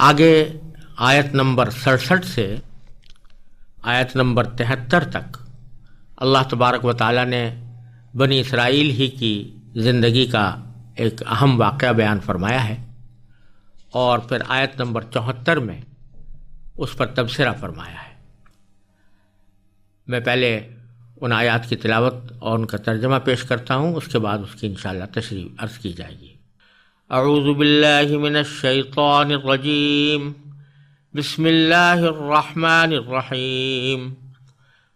آگے آیت نمبر 67 سے آیت نمبر 73 تک اللہ تبارک و تعالیٰ نے بنی اسرائیل ہی کی زندگی کا ایک اہم واقعہ بیان فرمایا ہے، اور پھر آیت نمبر 74 میں اس پر تبصرہ فرمایا ہے۔ میں پہلے ان آیات کی تلاوت اور ان کا ترجمہ پیش کرتا ہوں، اس کے بعد اس کی انشاءاللہ تشریح عرض کی جائے گی۔ اعوذ باللہ من الشیطان الرجیم، بسم اللہ الرحمن الرحیم۔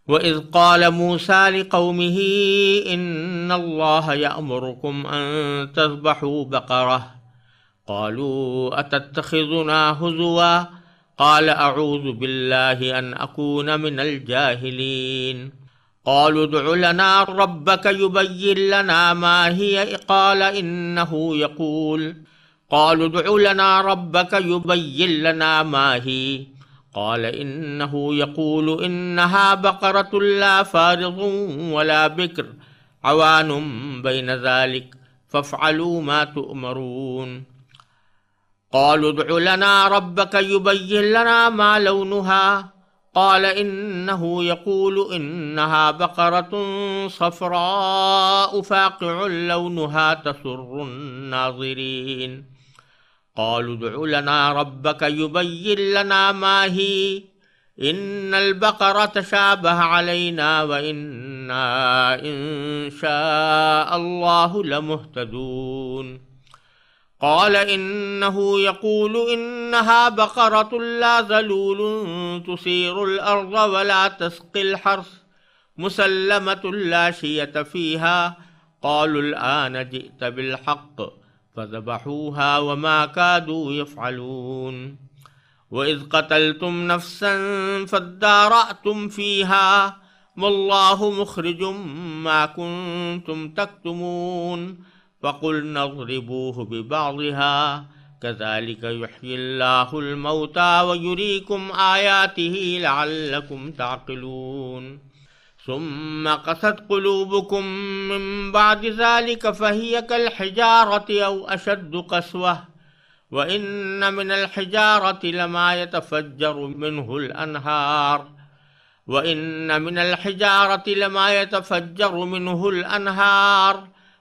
وَإِذْ قَالَ مُوسَىٰ لِقَوْمِهِ إِنَّ اللَّهَ يَأْمُرُكُمْ أَن تَذْبَحُوا بَقَرَةً قَالُوا أَتَتَّخِذُنَا هُزُوًا قَالَ أَعُوذُ بِاللَّهِ أَنْ أَكُونَ مِنَ الْجَاهِلِينَ قَالُوا ادْعُ لَنَا رَبَّكَ يُبَيِّن لَّنَا مَا هِيَ قَالَ إِنَّهُ يَقُولُ قَالُوا ادْعُ لَنَا رَبَّكَ يُبَيِّن لَّنَا مَا هِيَ قال إنه يقول إنها بقرة لا فارض ولا بكر عوان بين ذلك فافعلوا ما تؤمرون قالوا ادع لنا ربك يبين لنا ما لونها قال إنه يقول إنها بقرة صفراء فاقع لونها تسر الناظرين قالوا ادع لنا ربك يبين لنا ما هي إن البقرة تشابه علينا وإنا إن شاء الله لمهتدون قال إنه يقول إنها بقرة لا ذلول تثير الأرض ولا تسقي الحرث مسلمة لا شية فيها قالوا الآن جئت بالحق فذبحوها وما كادوا يفعلون وإذ قتلتم نفسا فادارأتم فيها والله مخرج ما كنتم تكتمون فقلنا اضربوه ببعضها كذلك يحيي الله الموتى ويريكم آياته لعلكم تعقلون ثم قست قلوبكم من بعد ذلك فهي كالحجارة أو أشد قسوة وإن من الحجارة لما يتفجر منه الأنهار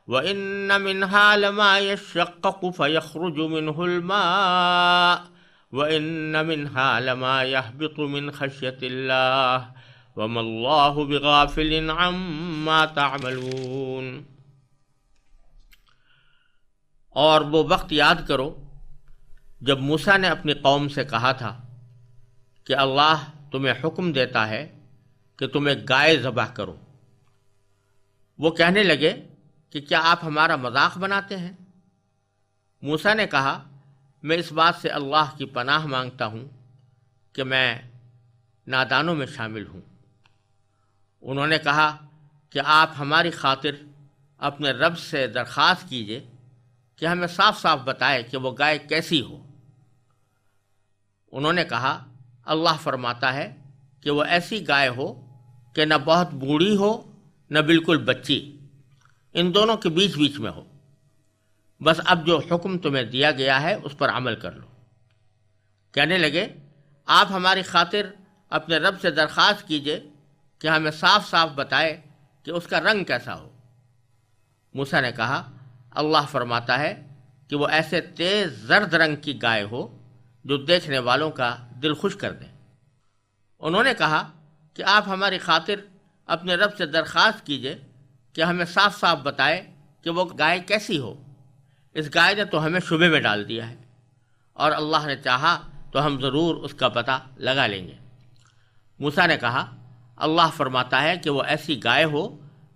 وإن منها لما يشقق فيخرج منه الماء وإن منها لما يهبط من خشية الله وما الله بغافل عما تعملون۔ اور وہ وقت یاد کرو جب موسیٰ نے اپنی قوم سے کہا تھا کہ اللہ تمہیں حکم دیتا ہے کہ تم ایک گائے ذبح کرو۔ وہ کہنے لگے کہ کیا آپ ہمارا مذاق بناتے ہیں؟ موسیٰ نے کہا میں اس بات سے اللہ کی پناہ مانگتا ہوں کہ میں نادانوں میں شامل ہوں۔ انہوں نے کہا کہ آپ ہماری خاطر اپنے رب سے درخواست کیجئے کہ ہمیں صاف صاف بتائے کہ وہ گائے کیسی ہو۔ انہوں نے کہا اللہ فرماتا ہے کہ وہ ایسی گائے ہو کہ نہ بہت بوڑھی ہو نہ بالکل بچی، ان دونوں کے بیچ بیچ میں ہو۔ بس اب جو حکم تمہیں دیا گیا ہے اس پر عمل کر لو۔ کہنے لگے آپ ہماری خاطر اپنے رب سے درخواست کیجئے کہ ہمیں صاف صاف بتائے کہ اس کا رنگ کیسا ہو۔ موسیٰ نے کہا اللہ فرماتا ہے کہ وہ ایسے تیز زرد رنگ کی گائے ہو جو دیکھنے والوں کا دل خوش کر دے۔ انہوں نے کہا کہ آپ ہماری خاطر اپنے رب سے درخواست کیجئے کہ ہمیں صاف صاف بتائے کہ وہ گائے کیسی ہو۔ اس گائے نے تو ہمیں شبے میں ڈال دیا ہے، اور اللہ نے چاہا تو ہم ضرور اس کا پتہ لگا لیں گے۔ موسیٰ نے کہا اللہ فرماتا ہے کہ وہ ایسی گائے ہو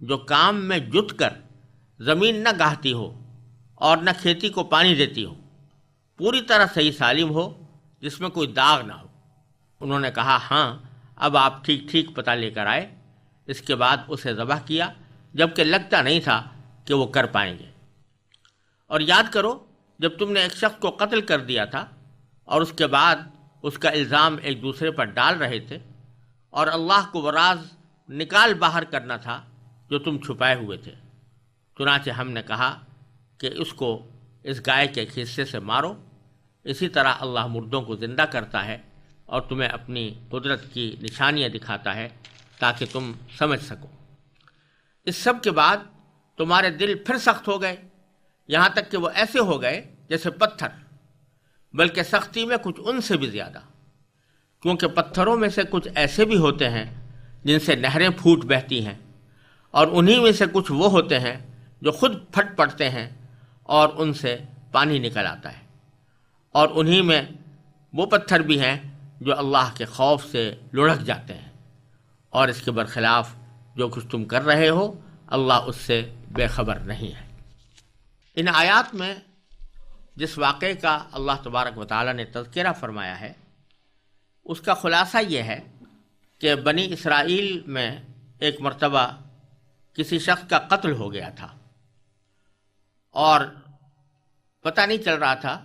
جو کام میں جت کر زمین نہ گاہتی ہو اور نہ کھیتی کو پانی دیتی ہو، پوری طرح صحیح سالم ہو، جس میں کوئی داغ نہ ہو۔ انہوں نے کہا ہاں اب آپ ٹھیک ٹھیک پتہ لے کر آئے۔ اس کے بعد اسے ذبح کیا جبکہ لگتا نہیں تھا کہ وہ کر پائیں گے۔ اور یاد کرو جب تم نے ایک شخص کو قتل کر دیا تھا اور اس کے بعد اس کا الزام ایک دوسرے پر ڈال رہے تھے، اور اللہ کو وہ راز نکال باہر کرنا تھا جو تم چھپائے ہوئے تھے۔ چنانچہ ہم نے کہا کہ اس کو اس گائے کے ایک حصے سے مارو، اسی طرح اللہ مردوں کو زندہ کرتا ہے اور تمہیں اپنی قدرت کی نشانیاں دکھاتا ہے تاکہ تم سمجھ سکو۔ اس سب کے بعد تمہارے دل پھر سخت ہو گئے، یہاں تک کہ وہ ایسے ہو گئے جیسے پتھر، بلکہ سختی میں کچھ ان سے بھی زیادہ، کیونکہ پتھروں میں سے کچھ ایسے بھی ہوتے ہیں جن سے نہریں پھوٹ بہتی ہیں، اور انہی میں سے کچھ وہ ہوتے ہیں جو خود پھٹ پڑتے ہیں اور ان سے پانی نکل آتا ہے، اور انہی میں وہ پتھر بھی ہیں جو اللہ کے خوف سے لڑھک جاتے ہیں، اور اس کے برخلاف جو کچھ تم کر رہے ہو اللہ اس سے بے خبر نہیں ہے۔ ان آیات میں جس واقعے کا اللہ تبارک و تعالیٰ نے تذکرہ فرمایا ہے اس کا خلاصہ یہ ہے کہ بنی اسرائیل میں ایک مرتبہ کسی شخص کا قتل ہو گیا تھا، اور پتہ نہیں چل رہا تھا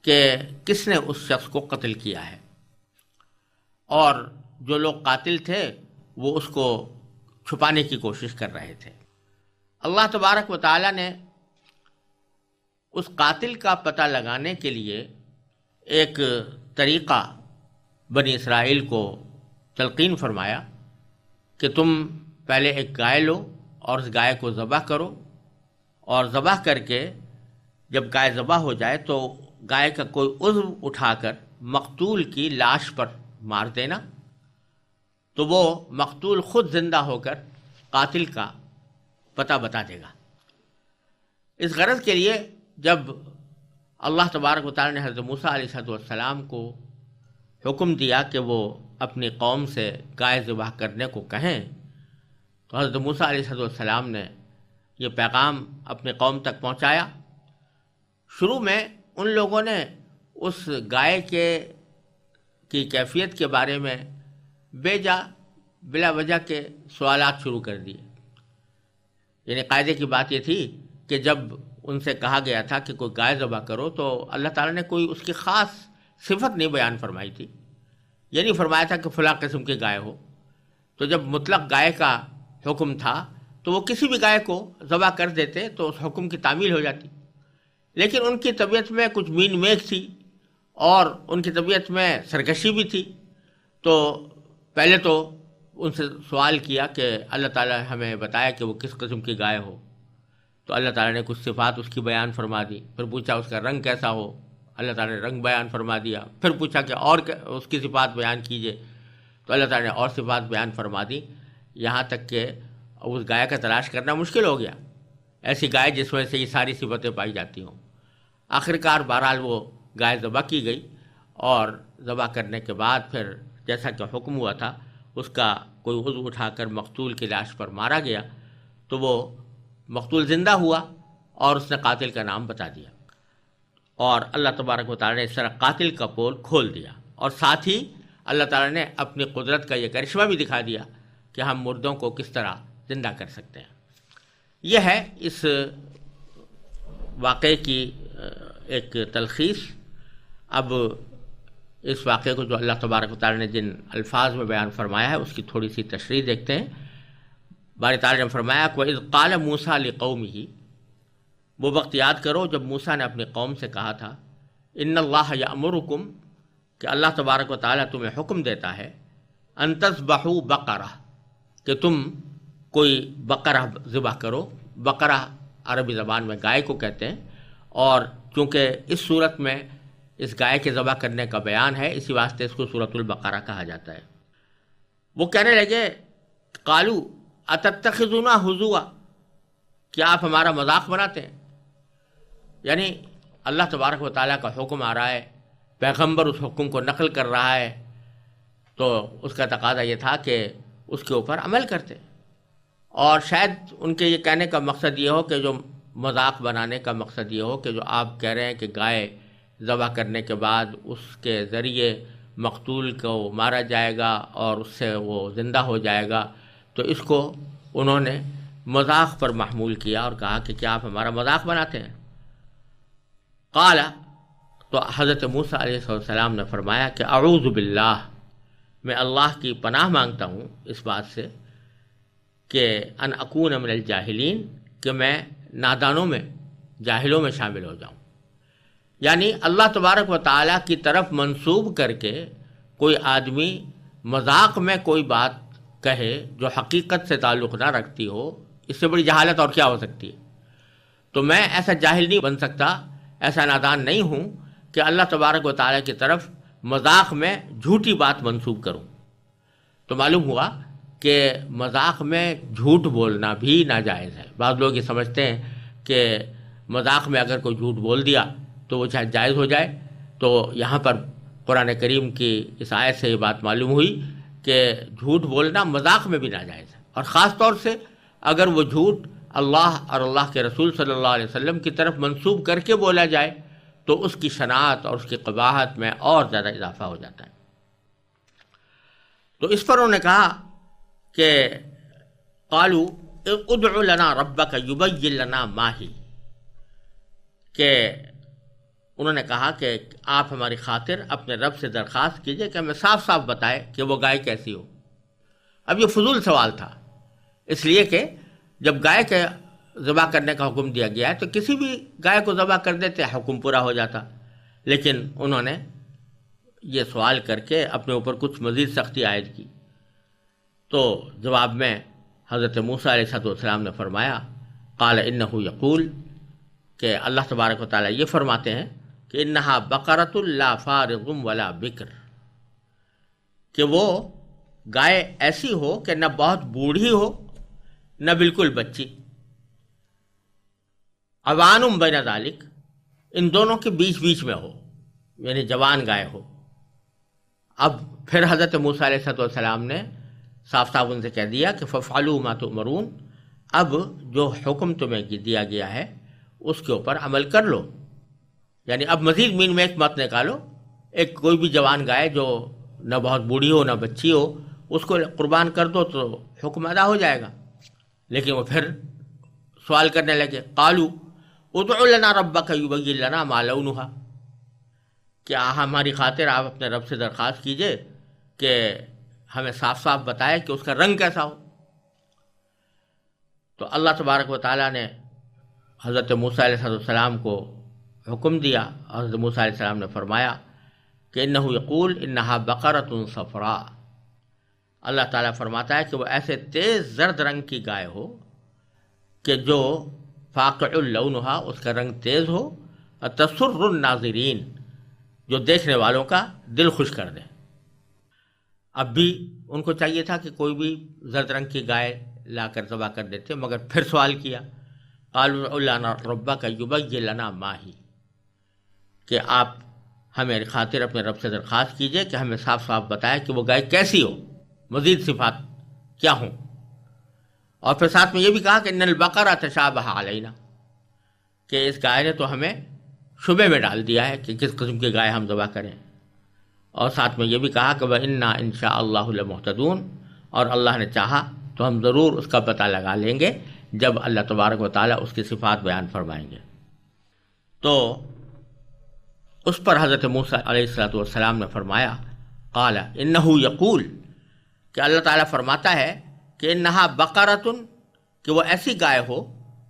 کہ کس نے اس شخص کو قتل کیا ہے، اور جو لوگ قاتل تھے وہ اس کو چھپانے کی کوشش کر رہے تھے۔ اللہ تبارک و تعالیٰ نے اس قاتل کا پتہ لگانے کے لیے ایک طریقہ بنی اسرائیل کو تلقین فرمایا کہ تم پہلے ایک گائے لو اور اس گائے کو ذبح کرو، اور ذبح کر کے جب گائے ذبح ہو جائے تو گائے کا کوئی عضو اٹھا کر مقتول کی لاش پر مار دینا، تو وہ مقتول خود زندہ ہو کر قاتل کا پتہ بتا دے گا۔ اس غرض کے لیے جب اللہ تبارک و تعالی نے حضرت موسیٰ علیہ السلام کو حکم دیا کہ وہ اپنی قوم سے گائے ذبح کرنے کو کہیں، تو حضرت موسیٰ علیہ السلام نے یہ پیغام اپنی قوم تک پہنچایا۔ شروع میں ان لوگوں نے اس گائے کی کیفیت کے بارے میں بلا وجہ کے سوالات شروع کر دیے، یعنی قاعدے کی بات یہ تھی کہ جب ان سے کہا گیا تھا کہ کوئی گائے ذبح کرو تو اللہ تعالیٰ نے کوئی اس کی خاص صفت نہیں بیان فرمائی تھی، یہ نہیں فرمایا تھا کہ فلاں قسم کی گائے ہو، تو جب مطلق گائے کا حکم تھا تو وہ کسی بھی گائے کو ذبح کر دیتے تو اس حکم کی تعمیل ہو جاتی۔ لیکن ان کی طبیعت میں کچھ مین میخ تھی اور ان کی طبیعت میں سرکشی بھی تھی، تو پہلے تو ان سے سوال کیا کہ اللہ تعالیٰ ہمیں بتایا کہ وہ کس قسم کی گائے ہو، تو اللہ تعالیٰ نے کچھ صفات اس کی بیان فرما دی۔ پھر پوچھا اس کا رنگ کیسا ہو، اللہ تعالیٰ نے رنگ بیان فرما دیا۔ پھر پوچھا کہ اور اس کی صفات بیان کیجئے، تو اللہ تعالیٰ نے اور صفات بیان فرما دی، یہاں تک کہ اس گائے کا تلاش کرنا مشکل ہو گیا، ایسی گائے جس میں سے یہ ساری صفتیں پائی جاتی ہوں۔ آخرکار بہرحال وہ گائے ذبح کی گئی، اور ذبح کرنے کے بعد پھر جیسا کہ حکم ہوا تھا اس کا کوئی عضو اٹھا کر مقتول کی لاش پر مارا گیا، تو وہ مقتول زندہ ہوا اور اس نے قاتل کا نام بتا دیا، اور اللہ تبارک و تعالیٰ نے اس طرح قاتل کا پول کھول دیا، اور ساتھ ہی اللہ تعالیٰ نے اپنی قدرت کا یہ کرشمہ بھی دکھا دیا کہ ہم مردوں کو کس طرح زندہ کر سکتے ہیں۔ یہ ہے اس واقعے کی ایک تلخیص۔ اب اس واقعے کو جو اللہ تبارک و تعالیٰ نے جن الفاظ میں بیان فرمایا ہے اس کی تھوڑی سی تشریح دیکھتے ہیں۔ باری تعالیٰ نے فرمایا کہ وَإِذْ قَالَ مُوسَىٰ لِقَوْمِهِ، وہ وقت یاد کرو جب موسیٰ نے اپنی قوم سے کہا تھا ان اللہ یأمرکم، کہ اللہ تبارک و تعالیٰ تمہیں حکم دیتا ہے ان تذبحوا بقرہ، کہ تم کوئی بقرہ ذبح کرو۔ بقرہ عربی زبان میں گائے کو کہتے ہیں، اور چونکہ اس صورت میں اس گائے کے ذبح کرنے کا بیان ہے اسی واسطے اس کو سورۃ البقرہ کہا جاتا ہے۔ وہ کہنے لگے قالوا اتتخذونا ہزوا، کیا آپ ہمارا مذاق بناتے ہیں؟ یعنی اللہ تبارک و تعالیٰ کا حکم آ رہا ہے، پیغمبر اس حکم کو نقل کر رہا ہے، تو اس کا تقاضا یہ تھا کہ اس کے اوپر عمل کرتے، اور شاید ان کے یہ کہنے کا مقصد یہ ہو کہ جو مذاق بنانے کا مقصد یہ ہو کہ جو آپ کہہ رہے ہیں کہ گائے ذبح کرنے کے بعد اس کے ذریعے مقتول کو مارا جائے گا اور اس سے وہ زندہ ہو جائے گا، تو اس کو انہوں نے مذاق پر محمول کیا اور کہا کہ کیا آپ ہمارا مذاق بناتے ہیں؟ قال، تو حضرت موسیٰ علیہ السلام نے فرمایا کہ اعوذ باللہ، میں اللہ کی پناہ مانگتا ہوں اس بات سے کہ ان اکون من الجاہلین، کہ میں نادانوں میں جاہلوں میں شامل ہو جاؤں۔ یعنی اللہ تبارک و تعالیٰ کی طرف منسوب کر کے کوئی آدمی مذاق میں کوئی بات کہے جو حقیقت سے تعلق نہ رکھتی ہو، اس سے بڑی جہالت اور کیا ہو سکتی ہے؟ تو میں ایسا جاہل نہیں بن سکتا، ایسا نادان نہیں ہوں کہ اللہ تبارک و تعالیٰ کی طرف مذاق میں جھوٹی بات منسوب کروں۔ تو معلوم ہوا کہ مذاق میں جھوٹ بولنا بھی ناجائز ہے۔ بعض لوگ یہ سمجھتے ہیں کہ مذاق میں اگر کوئی جھوٹ بول دیا تو وہ شاید جائز ہو جائے، تو یہاں پر قرآن کریم کی اس آیت سے یہ بات معلوم ہوئی کہ جھوٹ بولنا مذاق میں بھی ناجائز ہے، اور خاص طور سے اگر وہ جھوٹ اللہ اور اللہ کے رسول صلی اللہ علیہ وسلم کی طرف منسوب کر کے بولا جائے تو اس کی شناعت اور اس کی قباحت میں اور زیادہ اضافہ ہو جاتا ہے۔ تو اس پر انہوں نے کہا کہ قالوا ادع لنا ربک یبین لنا ما ہی، کہ انہوں نے کہا کہ آپ ہماری خاطر اپنے رب سے درخواست کیجئے کہ ہمیں صاف صاف بتائے کہ وہ گائے کیسی ہو۔ اب یہ فضول سوال تھا، اس لیے کہ جب گائے کے ذبح کرنے کا حکم دیا گیا ہے تو کسی بھی گائے کو ذبح کر دیتے، حکم پورا ہو جاتا، لیکن انہوں نے یہ سوال کر کے اپنے اوپر کچھ مزید سختی عائد کی۔ تو جواب میں حضرت موسیٰ علیہ السلام نے فرمایا قال انہ یقول، کہ اللہ تبارک و تعالیٰ یہ فرماتے ہیں کہ انہا بقرۃ لا فارض ولا بکر، کہ وہ گائے ایسی ہو کہ نہ بہت بوڑھی ہو نہ بالکل بچی، عوان بین ذالک، ان دونوں کے بیچ بیچ میں ہو، یعنی جوان گائے ہو۔ اب پھر حضرت موسیٰ علیہ السلام نے صاف صاف ان سے کہہ دیا کہ ففعلوا ما تؤمرون، اب جو حکم تمہیں دیا گیا ہے اس کے اوپر عمل کر لو، یعنی اب مزید مین میں ایک مت نکالو، ایک کوئی بھی جوان گائے جو نہ بہت بوڑھی ہو نہ بچی ہو اس کو قربان کر دو تو حکم ادا ہو جائے گا۔ لیکن وہ پھر سوال کرنے لگے قالوا ادع لنا ربک یبین لنا ما لونھا، کہ ہماری خاطر آپ اپنے رب سے درخواست کیجئے کہ ہمیں صاف صاف بتائے کہ اس کا رنگ کیسا ہو۔ تو اللہ تبارک و تعالیٰ نے حضرت موسیٰ علیہ السلام کو حکم دیا، حضرت موسیٰ علیہ السلام نے فرمایا کہ انہ یقول انہا بقرۃ صفراء، اللہ تعالیٰ فرماتا ہے کہ وہ ایسے تیز زرد رنگ کی گائے ہو کہ جو فاقع لونھا، اس کا رنگ تیز ہو، تسر الناظرین، جو دیکھنے والوں کا دل خوش کر دے۔ اب بھی ان کو چاہیے تھا کہ کوئی بھی زرد رنگ کی گائے لا کر ذبح کر دیتے، مگر پھر سوال کیا قالوا ادع لنا ربک یبین لنا ما ہی، کہ آپ ہمیں خاطر اپنے رب سے درخواست کیجئے کہ ہمیں صاف صاف بتائے کہ وہ گائے کیسی ہو، مزید صفات کیا ہوں۔ اور پھر ساتھ میں یہ بھی کہا کہ ان البقرہ تشابہ علینا، کہ اس گائے نے تو ہمیں شبے میں ڈال دیا ہے کہ کس قسم کی گائے ہم ذبح کریں۔ اور ساتھ میں یہ بھی کہا کہ وَإِنَّا إِن شَاءَ اللَّهُ لَمُهْتَدُونَ، اور اللہ نے چاہا تو ہم ضرور اس کا پتہ لگا لیں گے جب اللہ تبارک و تعالیٰ اس کی صفات بیان فرمائیں گے۔ تو اس پر حضرت موسیٰ علیہ السلام نے فرمایا قال انہ یقول، کہ اللہ تعالیٰ فرماتا ہے کہ انہا بقرۃ، کہ وہ ایسی گائے ہو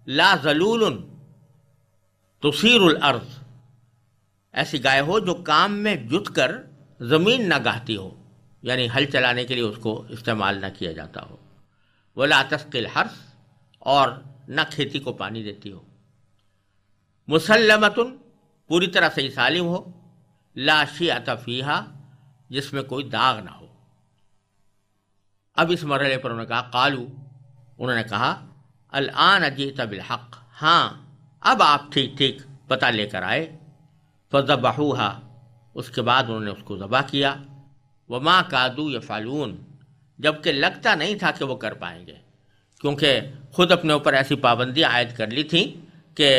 لا ذلول تثیر الارض، ایسی گائے ہو جو کام میں جت کر زمین نہ گاہتی ہو، یعنی ہل چلانے کے لیے اس کو استعمال نہ کیا جاتا ہو، ولا تسقی الحرث، اور نہ کھیتی کو پانی دیتی ہو، مسلمۃ، پوری طرح صحیح سالم ہو، لا شیعۃ فیہا، جس میں کوئی داغ نہ ہو۔ اب اس مرحلے پر انہوں نے کہا قالو، انہوں نے کہا الآن جئت بالحق، ہاں اب آپ ٹھیک ٹھیک پتہ لے کر آئے۔ فذبحوہا، اس کے بعد انہوں نے اس کو ذبح کیا۔ وما کادوا یفعلون، جبکہ لگتا نہیں تھا کہ وہ کر پائیں گے، کیونکہ خود اپنے اوپر ایسی پابندیاں عائد کر لی تھیں کہ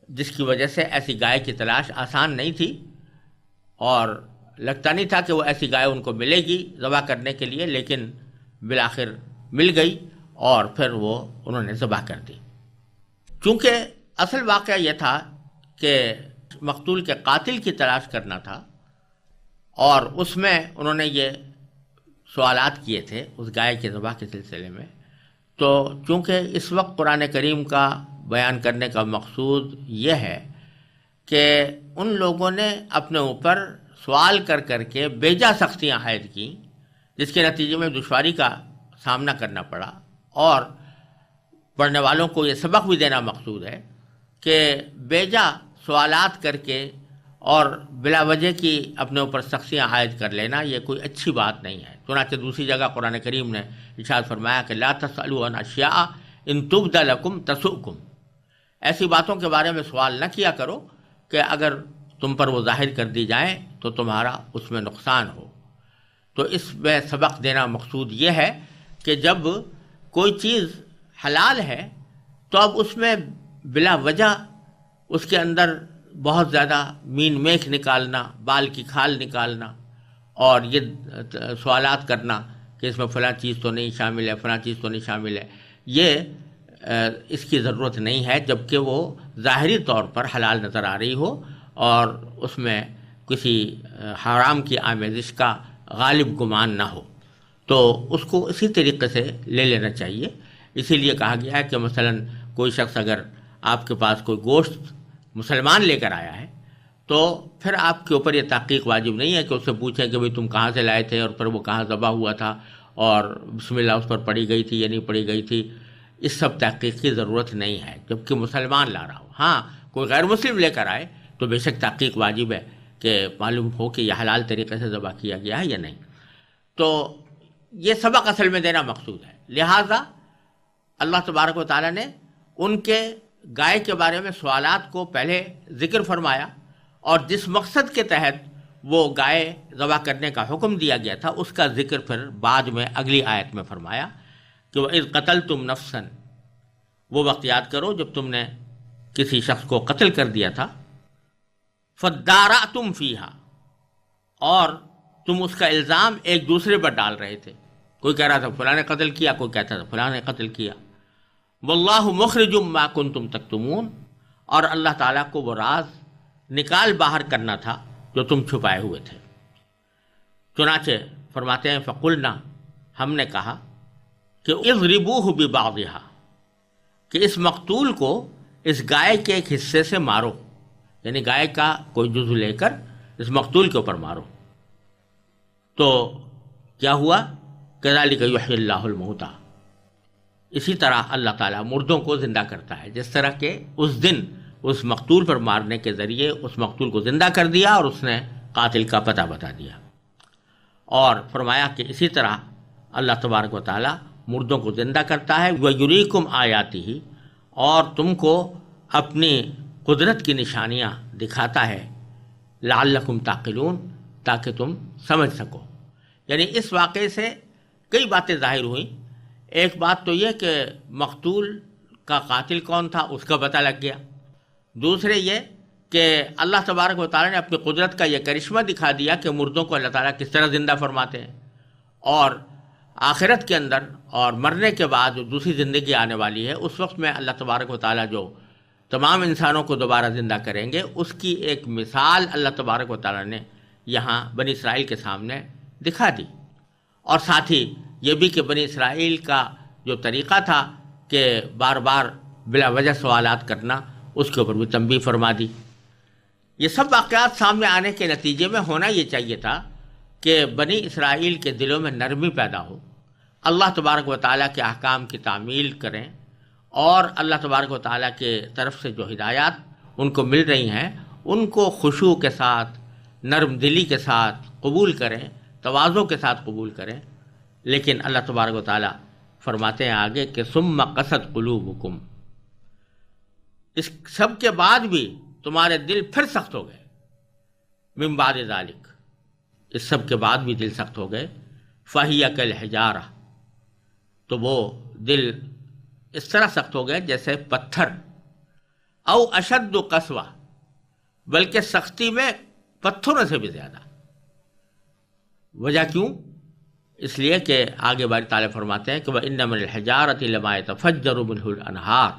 جس کی وجہ سے ایسی گائے کی تلاش آسان نہیں تھی، اور لگتا نہیں تھا کہ وہ ایسی گائے ان کو ملے گی ذبح کرنے کے لیے، لیکن بالآخر مل گئی اور پھر وہ انہوں نے ذبح کر دی۔ چونکہ اصل واقعہ یہ تھا کہ مقتول کے قاتل کی تلاش کرنا تھا، اور اس میں انہوں نے یہ سوالات کیے تھے اس گائے کے ذبح کے سلسلے میں، تو چونکہ اس وقت قرآن کریم کا بیان کرنے کا مقصود یہ ہے کہ ان لوگوں نے اپنے اوپر سوال کر کر کے بیجا سختیاں عائد کیں، جس کے نتیجے میں دشواری کا سامنا کرنا پڑا، اور پڑھنے والوں کو یہ سبق بھی دینا مقصود ہے کہ بیجا سوالات کر کے اور بلا وجہ کی اپنے اوپر سختیاں عائد کر لینا یہ کوئی اچھی بات نہیں ہے۔ چنانچہ دوسری جگہ قرآن کریم نے ارشاد فرمایا کہ لا تسألوا عن اشیاء ان تبد لکم تسؤکم، ایسی باتوں کے بارے میں سوال نہ کیا کرو کہ اگر تم پر وہ ظاہر کر دی جائیں تو تمہارا اس میں نقصان ہو۔ تو اس میں سبق دینا مقصود یہ ہے کہ جب کوئی چیز حلال ہے تو اب اس میں بلا وجہ اس کے اندر بہت زیادہ مین میخ نکالنا، بال کی کھال نکالنا اور یہ سوالات کرنا کہ اس میں فلاں چیز تو نہیں شامل ہے، فلاں چیز تو نہیں شامل ہے، یہ اس کی ضرورت نہیں ہے، جبکہ وہ ظاہری طور پر حلال نظر آ رہی ہو اور اس میں کسی حرام کی آمیزش کا غالب گمان نہ ہو، تو اس کو اسی طریقے سے لے لینا چاہیے۔ اسی لیے کہا گیا ہے کہ مثلا کوئی شخص اگر آپ کے پاس کوئی گوشت مسلمان لے کر آیا ہے تو پھر آپ کے اوپر یہ تحقیق واجب نہیں ہے کہ اس سے پوچھیں کہ بھئی تم کہاں سے لائے تھے اور پھر وہ کہاں ذبح ہوا تھا اور بسم اللہ اس پر پڑھی گئی تھی یا نہیں پڑھی گئی تھی، اس سب تحقیق کی ضرورت نہیں ہے جبکہ مسلمان لا رہا ہو۔ ہاں کوئی غیر مسلم لے کر آئے تو بے شک تحقیق واجب ہے کہ معلوم ہو کہ یہ حلال طریقے سے ذبح کیا گیا ہے یا نہیں۔ تو یہ سبق اصل میں دینا مقصود ہے، لہٰذا اللہ تبارک و تعالیٰ نے ان کے گائے کے بارے میں سوالات کو پہلے ذکر فرمایا، اور جس مقصد کے تحت وہ گائے ذبح کرنے کا حکم دیا گیا تھا اس کا ذکر پھر بعد میں اگلی آیت میں فرمایا کہ وَإِذْ قَتَلْتُمْ نَفْسًا، وہ وقت یاد کرو جب تم نے کسی شخص کو قتل کر دیا تھا، فَادَّارَأْتُمْ فِيهَا، اور تم اس کا الزام ایک دوسرے پر ڈال رہے تھے، کوئی کہہ رہا تھا فلاں نے قتل کیا، کوئی کہتا تھا فلاں نے قتل کیا۔ واللہ مخرج ما کنتم تکتمون، اور اللہ تعالیٰ کو وہ راز نکال باہر کرنا تھا جو تم چھپائے ہوئے تھے۔ چنانچہ فرماتے ہیں فقلنا، ہم نے کہا کہ اضربوہ ببعضھا، کہ اس مقتول کو اس گائے کے ایک حصے سے مارو، یعنی گائے کا کوئی جزو لے کر اس مقتول کے اوپر مارو۔ تو کیا ہوا؟ کذالک یحیی اللہ الموتیٰ، اسی طرح اللہ تعالیٰ مردوں کو زندہ کرتا ہے، جس طرح کہ اس دن اس مقتول پر مارنے کے ذریعے اس مقتول کو زندہ کر دیا اور اس نے قاتل کا پتہ بتا دیا۔ اور فرمایا کہ اسی طرح اللہ تبارک و تعالیٰ مردوں کو زندہ کرتا ہے، وَيُرِيكُمْ آیاتہ، اور تم کو اپنی قدرت کی نشانیاں دکھاتا ہے، لعلکم تعقلون، تاکہ تم سمجھ سکو۔ یعنی اس واقعے سے کئی باتیں ظاہر ہوئیں۔ ایک بات تو یہ کہ مقتول کا قاتل کون تھا اس کا پتہ لگ گیا، دوسرے یہ کہ اللہ تبارک و تعالیٰ نے اپنی قدرت کا یہ کرشمہ دکھا دیا کہ مردوں کو اللہ تعالیٰ کس طرح زندہ فرماتے ہیں، اور آخرت کے اندر اور مرنے کے بعد جو دوسری زندگی آنے والی ہے اس وقت میں اللہ تبارک و تعالیٰ جو تمام انسانوں کو دوبارہ زندہ کریں گے اس کی ایک مثال اللہ تبارک و تعالیٰ نے یہاں بنی اسرائیل کے سامنے دکھا دی، اور ساتھ ہی یہ بھی کہ بنی اسرائیل کا جو طریقہ تھا کہ بار بار بلا وجہ سوالات کرنا، اس کے اوپر بھی تنبیہ فرما دی۔ یہ سب واقعات سامنے آنے کے نتیجے میں ہونا یہ چاہیے تھا کہ بنی اسرائیل کے دلوں میں نرمی پیدا ہو، اللہ تبارک و تعالیٰ کے احکام کی تعمیل کریں، اور اللہ تبارک و تعالیٰ کے طرف سے جو ہدایات ان کو مل رہی ہیں ان کو خشوع کے ساتھ، نرم دلی کے ساتھ قبول کریں، تواضع کے ساتھ قبول کریں۔ لیکن اللہ تبارک و تعالیٰ فرماتے ہیں آگے کہ ثم قست قلوبکم، اس سب کے بعد بھی تمہارے دل پھر سخت ہو گئے، من بعد ذالک، اس سب کے بعد بھی دل سخت ہو گئے، فہی کالحجارہ، تو وہ دل اس طرح سخت ہو گئے جیسے پتھر، او اشد قسوہ، بلکہ سختی میں پتھروں سے بھی زیادہ۔ وجہ کیوں؟ اس لیے کہ آگے باری تعالیٰ فرماتے ہیں کہ وَإِنَّ مِنَ الْحِجَارَةِ لَمَا يَتَفَجَّرُ مِنْهُ الْأَنْهَارُ،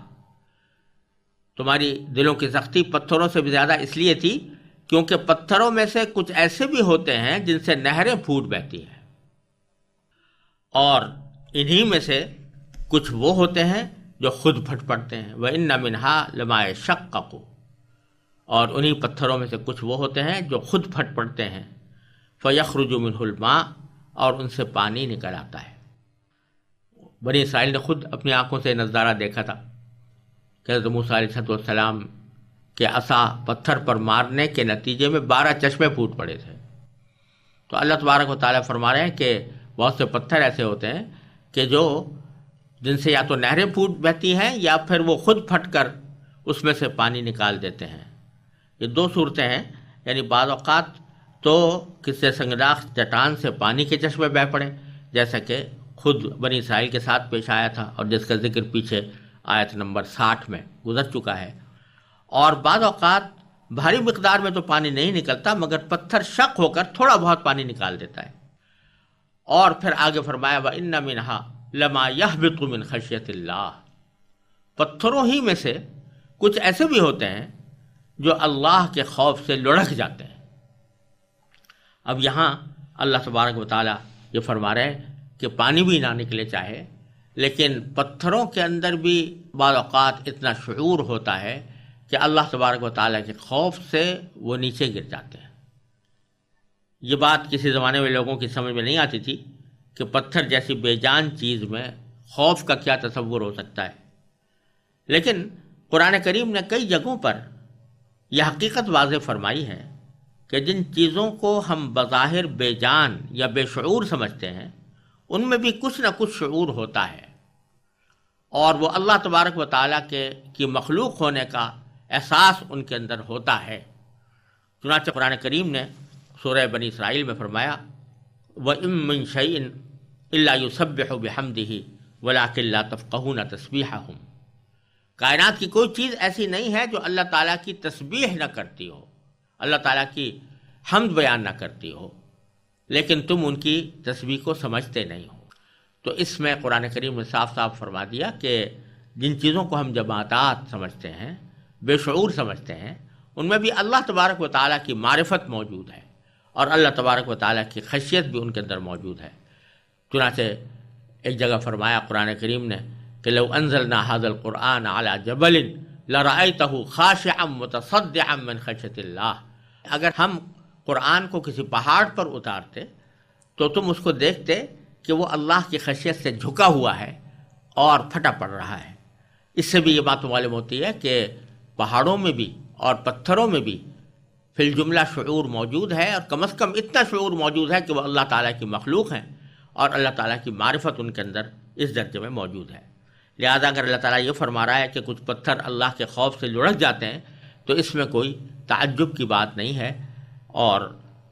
تمہاری دلوں کی سختی پتھروں سے بھی زیادہ اس لیے تھی کیونکہ پتھروں میں سے کچھ ایسے بھی ہوتے ہیں جن سے نہریں پھوٹ بہتی ہیں، اور انہی میں سے کچھ وہ ہوتے ہیں جو خود پھٹ پڑتے ہیں۔ وَإِنَّ مِنْهَا لَمَا يَشَقَّقُ، اور انہی پتھروں میں سے کچھ وہ ہوتے ہیں جو خود پھٹ پڑتے ہیں، فَيَخْرُجُ مِنْهُ الْمَاءُ، اور ان سے پانی نکل آتا ہے۔ بنی اسرائیل نے خود اپنی آنکھوں سے نظارہ دیکھا تھا کہ حضرت موسیٰ علیہ السلام کے عصا پتھر پر مارنے کے نتیجے میں 12 چشمے پھوٹ پڑے تھے۔ تو اللہ تبارک و تعالیٰ فرما رہے ہیں کہ بہت سے پتھر ایسے ہوتے ہیں کہ جن سے یا تو نہریں پھوٹ بہتی ہیں یا پھر وہ خود پھٹ کر اس میں سے پانی نکال دیتے ہیں۔ یہ 2 صورتیں ہیں، یعنی بعض اوقات تو کسی سنگلاخ چٹان سے پانی کے چشمے بہہ پڑے، جیسا کہ خود بنی اسرائیل کے ساتھ پیش آیا تھا اور جس کا ذکر پیچھے آیت نمبر 60 میں گزر چکا ہے۔ اور بعض اوقات بھاری مقدار میں تو پانی نہیں نکلتا، مگر پتھر شق ہو کر تھوڑا بہت پانی نکال دیتا ہے۔ اور پھر آگے فرمایا وَإِنَّ مِنْهَا لَمَا يَهْبِطُ مِنْ خَشْيَةِ اللَّهِ، پتھروں ہی میں سے کچھ ایسے بھی ہوتے ہیں جو اللہ کے خوف سے لڑک جاتے ہیں۔ اب یہاں اللہ تبارک و تعالیٰ یہ فرما رہے ہیں کہ پانی بھی نہ نکلے چاہے، لیکن پتھروں کے اندر بھی بعض اوقات اتنا شعور ہوتا ہے کہ اللہ تبارک و تعالیٰ کے خوف سے وہ نیچے گر جاتے ہیں۔ یہ بات کسی زمانے میں لوگوں کی سمجھ میں نہیں آتی تھی کہ پتھر جیسی بے جان چیز میں خوف کا کیا تصور ہو سکتا ہے، لیکن قرآن کریم نے کئی جگہوں پر یہ حقیقت واضح فرمائی ہے کہ جن چیزوں کو ہم بظاہر بے جان یا بے شعور سمجھتے ہیں ان میں بھی کچھ نہ کچھ شعور ہوتا ہے، اور وہ اللہ تبارک و تعالیٰ کی مخلوق ہونے کا احساس ان کے اندر ہوتا ہے۔ چنانچہ قرآن کریم نے سورہ بنی اسرائیل میں فرمایا وَإِن مِّن شَيْءٍ إِلَّا يُسَبِّحُ بِحَمْدِهِ وَلَٰكِن لَّا تَفْقَهُونَ تَسْبِيحَهُمْ، کائنات کی کوئی چیز ایسی نہیں ہے جو اللہ تعالیٰ کی تسبیح نہ کرتی ہو، اللہ تعالیٰ کی حمد بیان نہ کرتی ہو، لیکن تم ان کی تسبیح کو سمجھتے نہیں ہو۔ تو اس میں قرآن کریم نے صاف صاف فرما دیا کہ جن چیزوں کو ہم جماعتات سمجھتے ہیں، بے شعور سمجھتے ہیں، ان میں بھی اللہ تبارک و تعالیٰ کی معرفت موجود ہے اور اللہ تبارک و تعالیٰ کی خشیت بھی ان کے اندر موجود ہے۔ چنانچہ ایک جگہ فرمایا قرآن کریم نے کہ لو انزلنا هذا القرآن على جبل لرأيته خاشعا متصدعا من خشیۃ اللہ، اگر ہم قرآن کو کسی پہاڑ پر اتارتے تو تم اس کو دیکھتے کہ وہ اللہ کی خشیت سے جھکا ہوا ہے اور پھٹا پڑ رہا ہے۔ اس سے بھی یہ بات معلوم ہوتی ہے کہ پہاڑوں میں بھی اور پتھروں میں بھی فی الجملہ شعور موجود ہے، اور کم از کم اتنا شعور موجود ہے کہ وہ اللہ تعالیٰ کی مخلوق ہیں اور اللہ تعالیٰ کی معرفت ان کے اندر اس درجے میں موجود ہے۔ لہذا اگر اللہ تعالیٰ یہ فرما رہا ہے کہ کچھ پتھر اللہ کے خوف سے لڑک جاتے ہیں تو اس میں کوئی تعجب کی بات نہیں ہے، اور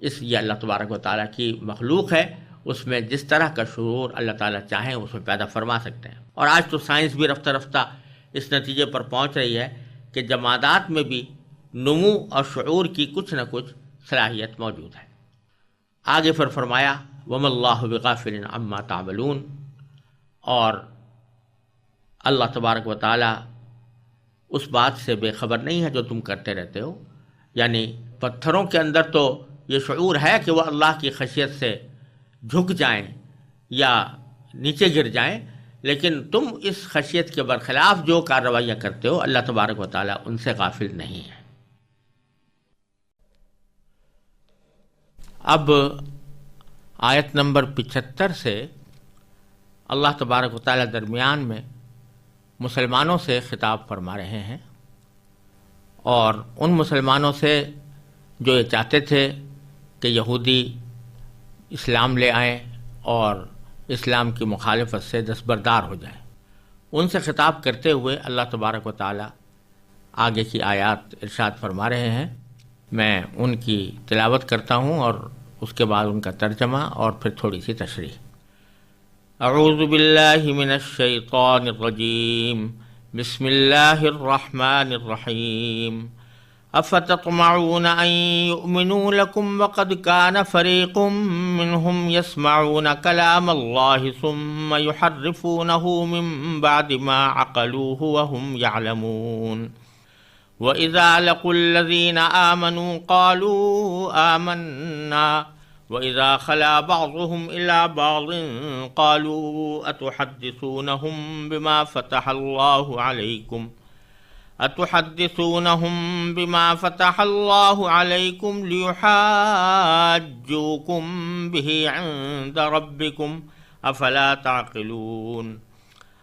یہ اللہ تبارک و تعالیٰ کی مخلوق ہے، اس میں جس طرح کا شعور اللہ تعالیٰ چاہیں اس میں پیدا فرما سکتے ہیں۔ اور آج تو سائنس بھی رفتہ رفتہ اس نتیجے پر پہنچ رہی ہے کہ جمادات میں بھی نمو اور شعور کی کچھ نہ کچھ صلاحیت موجود ہے۔ آگے پھر فرمایا وَمَا اللَّهُ بِغَافِلٍ عَمَّا تَعْمَلُونَ، اور اللہ تبارک و تعالیٰ اس بات سے بے خبر نہیں ہے جو تم کرتے رہتے ہو۔ یعنی پتھروں کے اندر تو یہ شعور ہے کہ وہ اللہ کی خشیت سے جھک جائیں یا نیچے گر جائیں، لیکن تم اس خشیت کے برخلاف جو کارروائیاں کرتے ہو اللہ تبارک و تعالیٰ ان سے غافل نہیں ہے۔ اب آیت نمبر 75 سے اللہ تبارک و تعالیٰ درمیان میں مسلمانوں سے خطاب فرما رہے ہیں، اور ان مسلمانوں سے جو یہ چاہتے تھے کہ یہودی اسلام لے آئیں اور اسلام کی مخالفت سے دستبردار ہو جائیں، ان سے خطاب کرتے ہوئے اللہ تبارک و تعالیٰ آگے کی آیات ارشاد فرما رہے ہیں۔ میں ان کی تلاوت کرتا ہوں اور اس کے بعد ان کا ترجمہ اور پھر تھوڑی سی تشریح۔ اعوذ باللہ من الشیطان الرجیم، بسم اللہ الرحمن الرحیم۔ افتطمعون ان یؤمنوا لکم وقد کان فریق منہم یسمعون کلام اللہ ثم یحرفونہ من بعد ما عقلوہ وہم یعلمون۔ وَإِذَا لَقُوا الَّذِينَ آمَنُوا قَالُوا آمَنَّا وَإِذَا خَلَا بَعْضُهُمْ إِلَىٰ بَعْضٍ قَالُوا أَتُحَدِّثُونَهُم بِمَا فَتَحَ اللَّهُ عَلَيْكُمْ أتحدثونهم بما فتح الله عليكم ليحاجوكم به عند ربكم أفلا تعقلون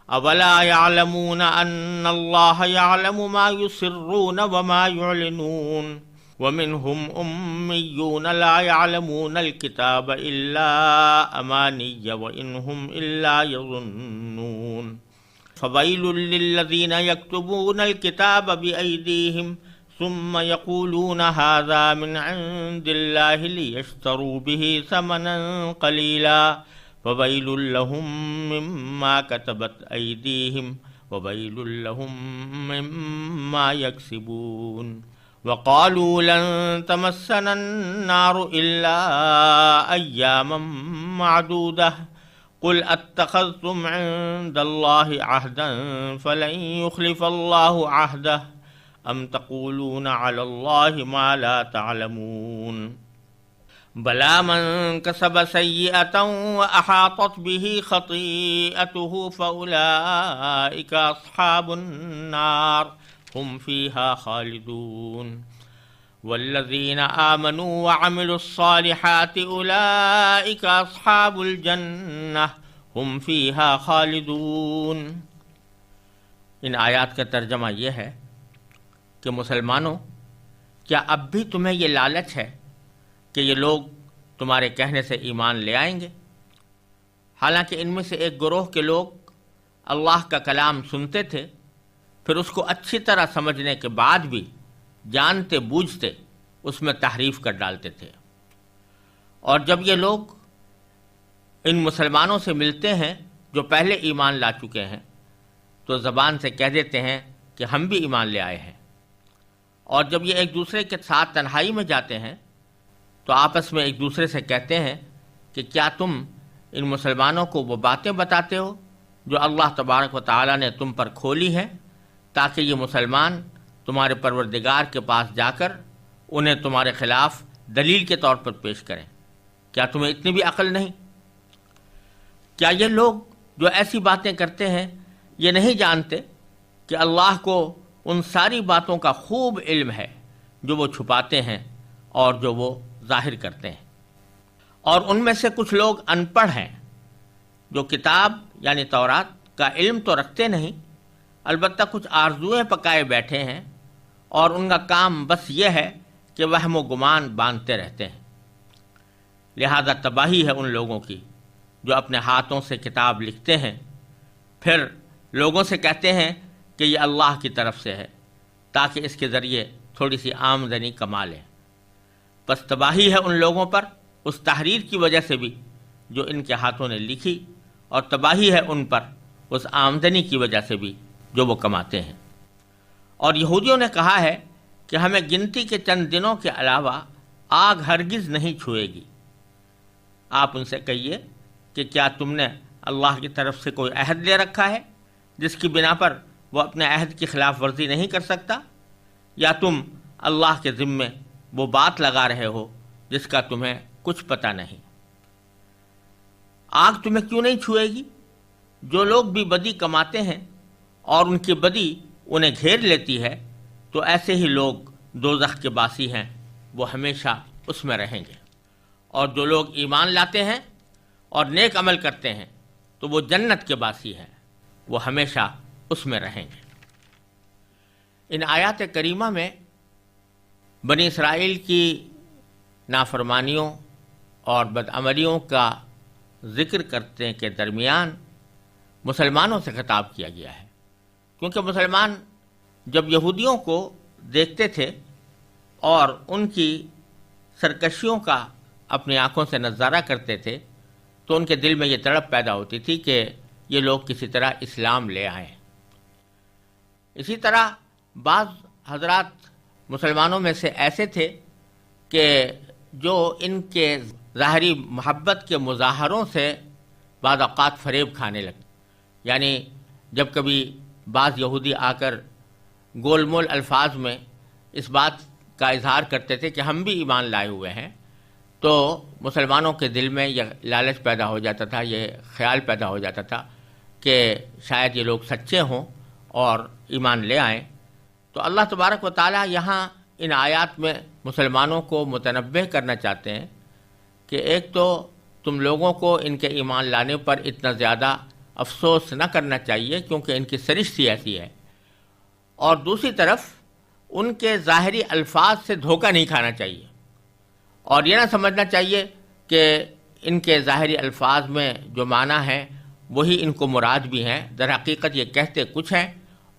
أولا يعلمون أن الله يعلم ما يسرون وما يعلنون ومنهم أميون لا يعلمون الكتاب إلا أماني وإن هم إلا يظنون فويل للذين يكتبون الكتاب بأيديهم ثم يقولون هذا من عند الله ليشتروا به ثمنا قليلا فويل لهم مما كتبت أيديهم وويل لهم مما يكسبون وقالوا لن تمسنا النار إلا أياما معدودة قل اتخذتم عند الله عهدا فلن يخلف الله عهده ام تقولون على الله ما لا تعلمون بلى من كسب سيئة وأحاطت به خطيئته فأولئك أصحاب النار هم فيها خالدون والذين آمنوا وعملوا الصالحات أولئك أصحاب الجنة هم فيها خالدون۔ ان آیات کا ترجمہ یہ ہے کہ مسلمانوں، کیا اب بھی تمہیں یہ لالچ ہے کہ یہ لوگ تمہارے کہنے سے ایمان لے آئیں گے؟ حالانکہ ان میں سے ایک گروہ کے لوگ اللہ کا کلام سنتے تھے، پھر اس کو اچھی طرح سمجھنے کے بعد بھی جانتے بوجھتے اس میں تحریف کر ڈالتے تھے، اور جب یہ لوگ ان مسلمانوں سے ملتے ہیں جو پہلے ایمان لا چکے ہیں تو زبان سے کہہ دیتے ہیں کہ ہم بھی ایمان لے آئے ہیں، اور جب یہ ایک دوسرے کے ساتھ تنہائی میں جاتے ہیں تو آپس میں ایک دوسرے سے کہتے ہیں کہ کیا تم ان مسلمانوں کو وہ باتیں بتاتے ہو جو اللہ تبارک و تعالیٰ نے تم پر کھولی ہیں تاکہ یہ مسلمان تمہارے پروردگار کے پاس جا کر انہیں تمہارے خلاف دلیل کے طور پر پیش کریں؟ کیا تمہیں اتنی بھی عقل نہیں؟ کیا یہ لوگ جو ایسی باتیں کرتے ہیں یہ نہیں جانتے کہ اللہ کو ان ساری باتوں کا خوب علم ہے جو وہ چھپاتے ہیں اور جو وہ ظاہر کرتے ہیں؟ اور ان میں سے کچھ لوگ ان پڑھ ہیں جو کتاب یعنی تورات کا علم تو رکھتے نہیں، البتہ کچھ آرزوئیں پکائے بیٹھے ہیں اور ان کا کام بس یہ ہے کہ وہم و گمان باندھتے رہتے ہیں۔ لہذا تباہی ہے ان لوگوں کی جو اپنے ہاتھوں سے کتاب لکھتے ہیں، پھر لوگوں سے کہتے ہیں کہ یہ اللہ کی طرف سے ہے تاکہ اس کے ذریعے تھوڑی سی آمدنی کما لیں۔ بس تباہی ہے ان لوگوں پر اس تحریر کی وجہ سے بھی جو ان کے ہاتھوں نے لکھی، اور تباہی ہے ان پر اس آمدنی کی وجہ سے بھی جو وہ کماتے ہیں۔ اور یہودیوں نے کہا ہے کہ ہمیں گنتی کے چند دنوں کے علاوہ آگ ہرگز نہیں چھوئے گی۔ آپ ان سے کہیے کہ کیا تم نے اللہ کی طرف سے کوئی عہد لے رکھا ہے جس کی بنا پر وہ اپنے عہد کی خلاف ورزی نہیں کر سکتا، یا تم اللہ کے ذمے وہ بات لگا رہے ہو جس کا تمہیں کچھ پتہ نہیں؟ آگ تمہیں کیوں نہیں چھوئے گی؟ جو لوگ بھی بدی کماتے ہیں اور ان کی بدی انہیں گھیر لیتی ہے تو ایسے ہی لوگ دوزخ کے باسی ہیں، وہ ہمیشہ اس میں رہیں گے، اور جو لوگ ایمان لاتے ہیں اور نیک عمل کرتے ہیں تو وہ جنت کے باسی ہیں، وہ ہمیشہ اس میں رہیں گے۔ ان آیات کریمہ میں بنی اسرائیل کی نافرمانیوں اور بدعملیوں کا ذکر کرنے کے درمیان مسلمانوں سے خطاب کیا گیا ہے، کیونکہ مسلمان جب یہودیوں کو دیکھتے تھے اور ان کی سرکشیوں کا اپنی آنکھوں سے نظارہ کرتے تھے تو ان کے دل میں یہ تڑپ پیدا ہوتی تھی کہ یہ لوگ کسی طرح اسلام لے آئیں۔ اسی طرح بعض حضرات مسلمانوں میں سے ایسے تھے کہ جو ان کے ظاہری محبت کے مظاہروں سے بعض اوقات فریب کھانے لگے، یعنی جب کبھی بعض یہودی آ کر گول مول الفاظ میں اس بات کا اظہار کرتے تھے کہ ہم بھی ایمان لائے ہوئے ہیں، تو مسلمانوں کے دل میں یہ لالچ پیدا ہو جاتا تھا، یہ خیال پیدا ہو جاتا تھا کہ شاید یہ لوگ سچے ہوں اور ایمان لے آئیں، تو اللہ تبارک و تعالیٰ یہاں ان آیات میں مسلمانوں کو متنبہ کرنا چاہتے ہیں کہ ایک تو تم لوگوں کو ان کے ایمان لانے پر اتنا زیادہ افسوس نہ کرنا چاہیے کیونکہ ان کی سرشت ہی ایسی ہے، اور دوسری طرف ان کے ظاہری الفاظ سے دھوکہ نہیں کھانا چاہیے، اور یہ نہ سمجھنا چاہیے کہ ان کے ظاہری الفاظ میں جو معنی ہے وہی ان کو مراد بھی ہیں، در حقیقت یہ کہتے کچھ ہیں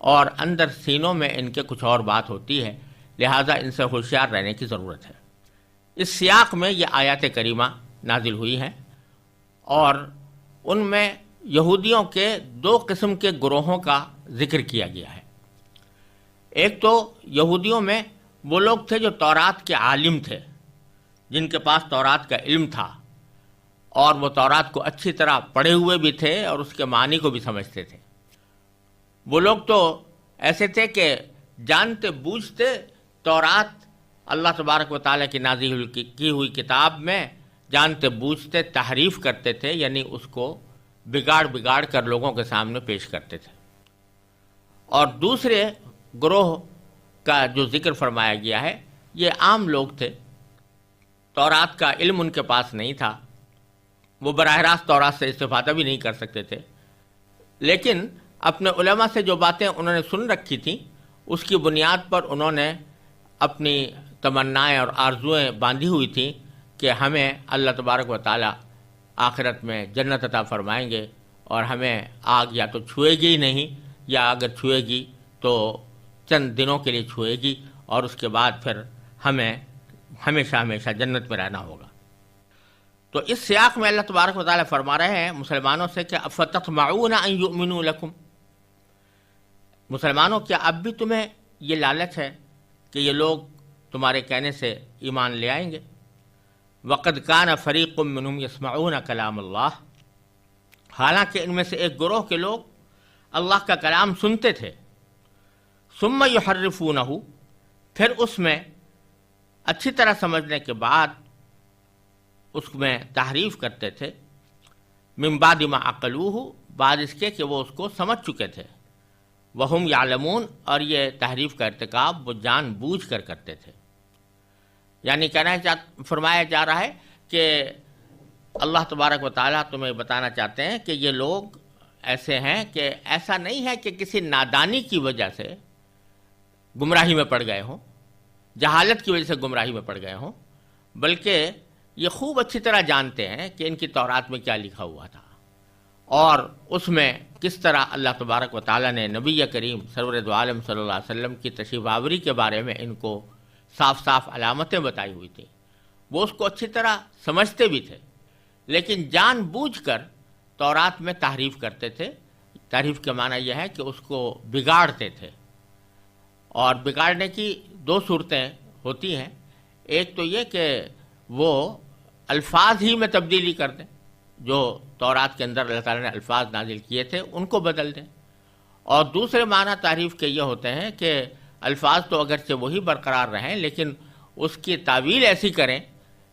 اور اندر سینوں میں ان کے کچھ اور بات ہوتی ہے، لہٰذا ان سے ہوشیار رہنے کی ضرورت ہے۔ اس سیاق میں یہ آیات کریمہ نازل ہوئی ہیں، اور ان میں یہودیوں کے دو قسم کے گروہوں کا ذکر کیا گیا ہے۔ ایک تو یہودیوں میں وہ لوگ تھے جو تورات کے عالم تھے، جن کے پاس تورات کا علم تھا، اور وہ تورات کو اچھی طرح پڑھے ہوئے بھی تھے اور اس کے معنی کو بھی سمجھتے تھے۔ وہ لوگ تو ایسے تھے کہ جانتے بوجھتے تورات اللہ تبارک و تعالیٰ کی نازل کی ہوئی کتاب میں جانتے بوجھتے تحریف کرتے تھے، یعنی اس کو بگاڑ کر لوگوں کے سامنے پیش کرتے تھے۔ اور دوسرے گروہ کا جو ذکر فرمایا گیا ہے یہ عام لوگ تھے، تورات کا علم ان کے پاس نہیں تھا، وہ براہ راست تورات سے استفادہ بھی نہیں کر سکتے تھے، لیکن اپنے علماء سے جو باتیں انہوں نے سن رکھی تھیں اس کی بنیاد پر انہوں نے اپنی تمنائیں اور آرزوئیں باندھی ہوئی تھیں کہ ہمیں اللہ تبارک و تعالیٰ آخرت میں جنت عطا فرمائیں گے، اور ہمیں آگ یا تو چھوئے گی نہیں، یا اگر چھوئے گی تو چند دنوں کے لیے چھوئے گی، اور اس کے بعد پھر ہمیں ہمیشہ جنت میں رہنا ہوگا۔ تو اس سیاق میں اللہ تبارک و تعالیٰ فرما رہے ہیں مسلمانوں سے کہ افتطمعون ان یؤمنوا لکم، مسلمانوں کیا اب بھی تمہیں یہ لالچ ہے کہ یہ لوگ تمہارے کہنے سے ایمان لے آئیں گے؟ وقد کان فریق منہم یسمعون کلام اللہ، حالانکہ ان میں سے ایک گروہ کے لوگ اللہ کا کلام سنتے تھے، ثم یحرفونہ، پھر اس میں اچھی طرح سمجھنے کے بعد اس میں تحریف کرتے تھے، من بعد ما عقلوہ، بعد اس کے کہ وہ اس کو سمجھ چکے تھے، وہم یعلمون، اور یہ تحریف کا ارتکاب وہ جان بوجھ کر کرتے تھے۔ یعنی فرمایا جا رہا ہے کہ اللہ تبارک و تعالیٰ تمہیں بتانا چاہتے ہیں کہ یہ لوگ ایسے ہیں کہ ایسا نہیں ہے کہ کسی نادانی کی وجہ سے گمراہی میں پڑ گئے ہوں، جہالت کی وجہ سے گمراہی میں پڑ گئے ہوں، بلکہ یہ خوب اچھی طرح جانتے ہیں کہ ان کی تورات میں کیا لکھا ہوا تھا، اور اس میں کس طرح اللہ تبارک و تعالیٰ نے نبی کریم سرور دو عالم صلی اللہ علیہ وسلم کی تشریف آوری کے بارے میں ان کو صاف علامتیں بتائی ہوئی تھیں، وہ اس کو اچھی طرح سمجھتے بھی تھے، لیکن جان بوجھ کر تورات میں تحریف کرتے تھے۔ تحریف کا معنی یہ ہے کہ اس کو بگاڑتے تھے، اور بگاڑنے کی دو صورتیں ہوتی ہیں، ایک تو یہ کہ وہ الفاظ ہی میں تبدیلی کر دیں، جو تورات کے اندر اللہ تعالیٰ نے الفاظ نازل کیے تھے ان کو بدل دیں، اور دوسرے معنی تحریف کے یہ ہوتے ہیں کہ الفاظ تو اگرچہ وہی برقرار رہیں لیکن اس کی تعویل ایسی کریں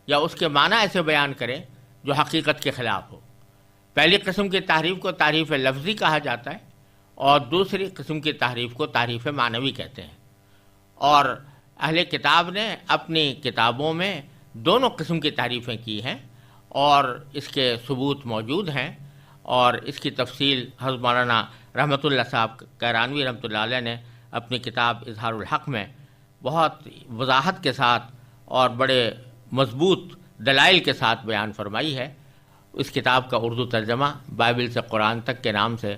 یا اس کے معنی ایسے بیان کریں جو حقیقت کے خلاف ہو۔ پہلی قسم کی تحریف کو تحریف لفظی کہا جاتا ہے، اور دوسری قسم کی تحریف کو تحریف معنوی کہتے ہیں، اور اہل کتاب نے اپنی کتابوں میں دونوں قسم کی تحریفیں کی ہیں، اور اس کے ثبوت موجود ہیں، اور اس کی تفصیل حضرت مولانا رحمۃ اللہ صاحب کیرانوی رحمۃ اللہ علیہ نے اپنی کتاب اظہار الحق میں بہت وضاحت کے ساتھ اور بڑے مضبوط دلائل کے ساتھ بیان فرمائی ہے۔ اس کتاب کا اردو ترجمہ بائبل سے قرآن تک کے نام سے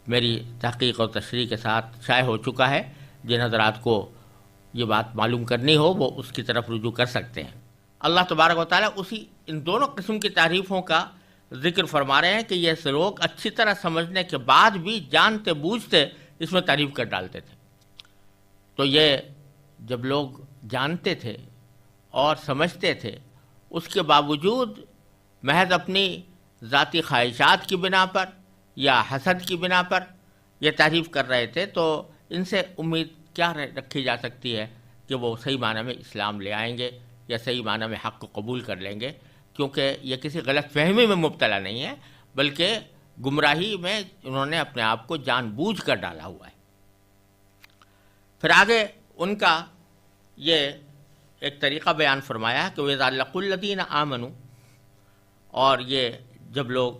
میری تحقیق اور تشریح کے ساتھ شائع ہو چکا ہے، جن حضرات کو یہ بات معلوم کرنی ہو وہ اس کی طرف رجوع کر سکتے ہیں۔ اللہ تبارک و تعالیٰ ان دونوں قسم کی تعریفوں کا ذکر فرما رہے ہیں کہ یہ لوگ اچھی طرح سمجھنے کے بعد بھی جانتے بوجھتے اس میں تعریف کر ڈالتے تھے۔ تو یہ جب لوگ جانتے تھے اور سمجھتے تھے، اس کے باوجود محض اپنی ذاتی خواہشات کی بنا پر یا حسد کی بنا پر یہ تعریف کر رہے تھے، تو ان سے امید کیا رکھی جا سکتی ہے کہ وہ صحیح معنی میں اسلام لے آئیں گے یا صحیح معنی میں حق کو قبول کر لیں گے، کیونکہ یہ کسی غلط فہمی میں مبتلا نہیں ہے، بلکہ گمراہی میں انہوں نے اپنے آپ کو جان بوجھ کر ڈالا ہوا ہے۔ پھر آگے ان کا یہ ایک طریقہ بیان فرمایا کہ وَإِذَا لَقُوا الَّذِينَ آمَنُوا، اور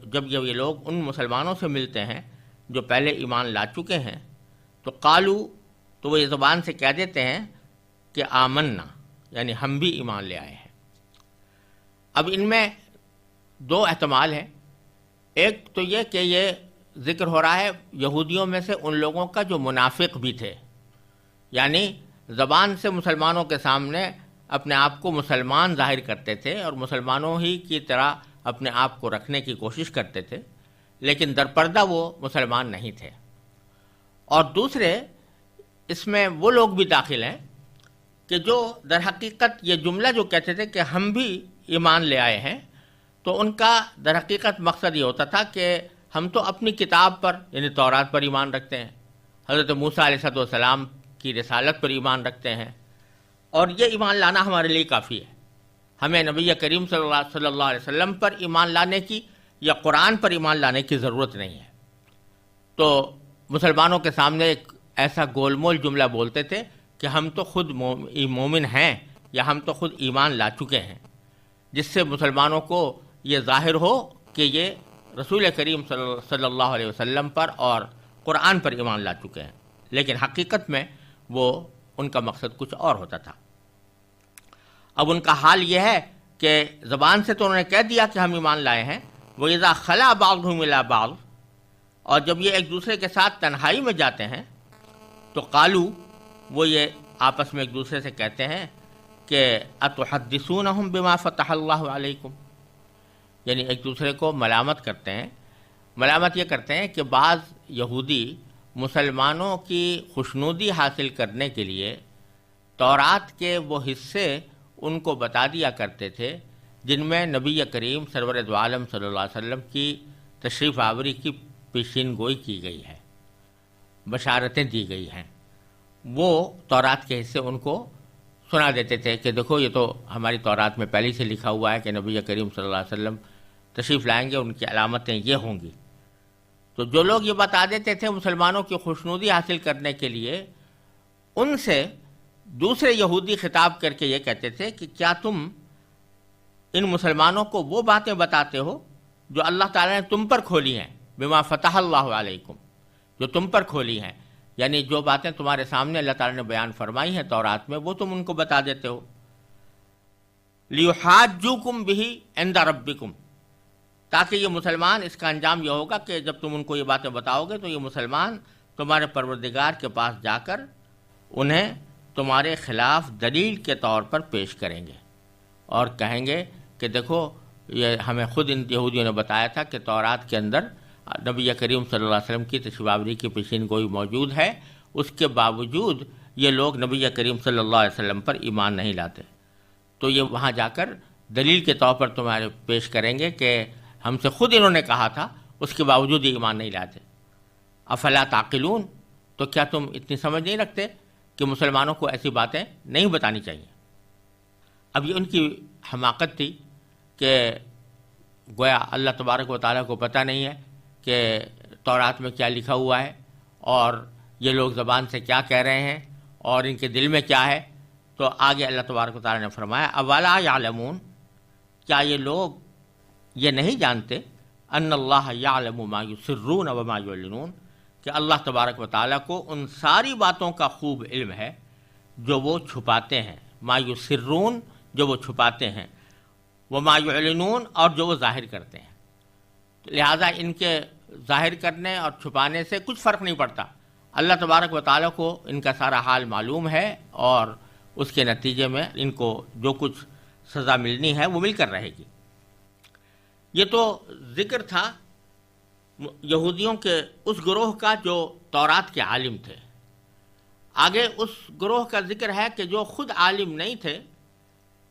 جب یہ لوگ ان مسلمانوں سے ملتے ہیں جو پہلے ایمان لا چکے ہیں، تو قالو، تو وہ یہ زبان سے کہہ دیتے ہیں کہ آمنا، یعنی ہم بھی ایمان لے آئے ہیں۔ اب ان میں دو احتمال ہیں۔ ایک تو یہ کہ یہ ذکر ہو رہا ہے یہودیوں میں سے ان لوگوں کا جو منافق بھی تھے، یعنی زبان سے مسلمانوں کے سامنے اپنے آپ کو مسلمان ظاہر کرتے تھے اور مسلمانوں ہی کی طرح اپنے آپ کو رکھنے کی کوشش کرتے تھے، لیکن درپردہ وہ مسلمان نہیں تھے۔ اور دوسرے اس میں وہ لوگ بھی داخل ہیں کہ جو در حقیقت یہ جملہ جو کہتے تھے کہ ہم بھی ایمان لے آئے ہیں، تو ان کا در حقیقت مقصد یہ ہوتا تھا کہ ہم تو اپنی کتاب پر یعنی تورات پر ایمان رکھتے ہیں، حضرت موسیٰ علیہ السلام کی رسالت پر ایمان رکھتے ہیں، اور یہ ایمان لانا ہمارے لیے کافی ہے، ہمیں نبی کریم صلی اللہ علیہ وسلم پر ایمان لانے کی یا قرآن پر ایمان لانے کی ضرورت نہیں ہے۔ تو مسلمانوں کے سامنے ایک ایسا گول مول جملہ بولتے تھے کہ ہم تو خود مومن ہیں یا ہم تو خود ایمان لا چکے ہیں، جس سے مسلمانوں کو یہ ظاہر ہو کہ یہ رسول کریم صلی اللہ علیہ وسلم پر اور قرآن پر ایمان لا چکے ہیں، لیکن حقیقت میں وہ ان کا مقصد کچھ اور ہوتا تھا۔ اب ان کا حال یہ ہے کہ زبان سے تو انہوں نے کہہ دیا کہ ہم ایمان لائے ہیں، وَإِذَا خَلَا بَعْضُهُمْ إِلَىٰ بَعْضٍ، اور جب یہ ایک دوسرے کے ساتھ تنہائی میں جاتے ہیں تو قالو، وہ یہ آپس میں ایک دوسرے سے کہتے ہیں کہ أَتُحَدِّثُونَهُمْ بِمَا فَتَحَ اللَّهُ عَلَيْكُمْ، یعنی ایک دوسرے کو ملامت کرتے ہیں۔ ملامت یہ کرتے ہیں کہ بعض یہودی مسلمانوں کی خوشنودی حاصل کرنے کے لیے تورات کے وہ حصے ان کو بتا دیا کرتے تھے جن میں نبی کریم سرور دو عالم صلی اللہ علیہ وسلم کی تشریف آوری کی پیشین گوئی کی گئی ہے، بشارتیں دی گئی ہیں۔ وہ تورات کے حصے ان کو سنا دیتے تھے کہ دیکھو یہ تو ہماری تورات میں پہلے سے لکھا ہوا ہے کہ نبی کریم صلی اللہ علیہ وسلم تشریف لائیں گے، ان کی علامتیں یہ ہوں گی۔ تو جو لوگ یہ بتا دیتے تھے مسلمانوں کی خوشنودی حاصل کرنے کے لیے، ان سے دوسرے یہودی خطاب کر کے یہ کہتے تھے کہ کیا تم ان مسلمانوں کو وہ باتیں بتاتے ہو جو اللہ تعالیٰ نے تم پر کھولی ہیں، بما فتح اللہ علیکم، جو تم پر کھولی ہیں، یعنی جو باتیں تمہارے سامنے اللہ تعالیٰ نے بیان فرمائی ہیں تورات میں، وہ تم ان کو بتا دیتے ہو۔ لیحاجوکم بہ عند ربکم، تاکہ یہ مسلمان، اس کا انجام یہ ہوگا کہ جب تم ان کو یہ باتیں بتاؤ گے تو یہ مسلمان تمہارے پروردگار کے پاس جا کر انہیں تمہارے خلاف دلیل کے طور پر پیش کریں گے اور کہیں گے کہ دیکھو یہ ہمیں خود ان یہودیوں نے بتایا تھا کہ تورات کے اندر نبی کریم صلی اللہ علیہ وسلم کی تشریف آوری کی پیشین گوئی موجود ہے، اس کے باوجود یہ لوگ نبی کریم صلی اللہ علیہ وسلم پر ایمان نہیں لاتے، تو یہ وہاں جا کر دلیل کے طور پر تمہارے پیش کریں گے کہ ہم سے خود انہوں نے کہا تھا، اس کے باوجود یہ ایمان نہیں لاتے۔ افلا تعقلون، تو کیا تم اتنی سمجھ نہیں رکھتے کہ مسلمانوں کو ایسی باتیں نہیں بتانی چاہیے؟ اب یہ ان کی حماقت تھی کہ گویا اللہ تبارک و تعالیٰ کو پتہ نہیں ہے کہ تورات میں کیا لکھا ہوا ہے اور یہ لوگ زبان سے کیا کہہ رہے ہیں اور ان کے دل میں کیا ہے۔ تو آگے اللہ تبارک و تعالیٰ نے فرمایا اولا یعلمون، کیا یہ لوگ یہ نہیں جانتے ان اللہ یعلم ما یسرون وما یعلنون، کہ اللہ تبارک و تعالیٰ کو ان ساری باتوں کا خوب علم ہے جو وہ چھپاتے ہیں، ما یسرون جو وہ چھپاتے ہیں، وما یعلنون اور جو وہ ظاہر کرتے ہیں۔ لہٰذا ان کے ظاہر کرنے اور چھپانے سے کچھ فرق نہیں پڑتا، اللہ تبارک و تعالیٰ کو ان کا سارا حال معلوم ہے اور اس کے نتیجے میں ان کو جو کچھ سزا ملنی ہے وہ مل کر رہے گی۔ یہ تو ذکر تھا یہودیوں کے اس گروہ کا جو تورات کے عالم تھے۔ آگے اس گروہ کا ذکر ہے کہ جو خود عالم نہیں تھے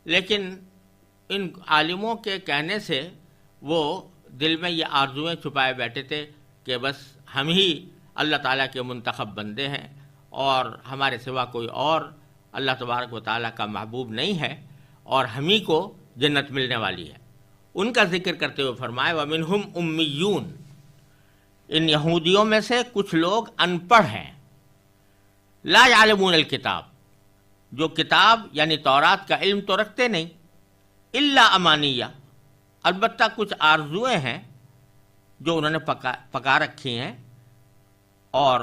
لیکن ان عالموں کے کہنے سے وہ دل میں یہ آرزویں چھپائے بیٹھے تھے کہ بس ہم ہی اللہ تعالیٰ کے منتخب بندے ہیں اور ہمارے سوا کوئی اور اللہ تبارک و تعالیٰ کا محبوب نہیں ہے اور ہم ہی کو جنت ملنے والی ہے۔ ان کا ذکر کرتے ہوئے فرمائے وَمِنْهُمْ أُمِّيُّونَ، ان یہودیوں میں سے کچھ لوگ ان پڑھ ہیں، لا یعلمون الکتاب، جو کتاب یعنی تورات کا علم تو رکھتے نہیں، الا امانیہ، البتہ کچھ آرزوئیں ہیں جو انہوں نے پکا رکھی ہیں، اور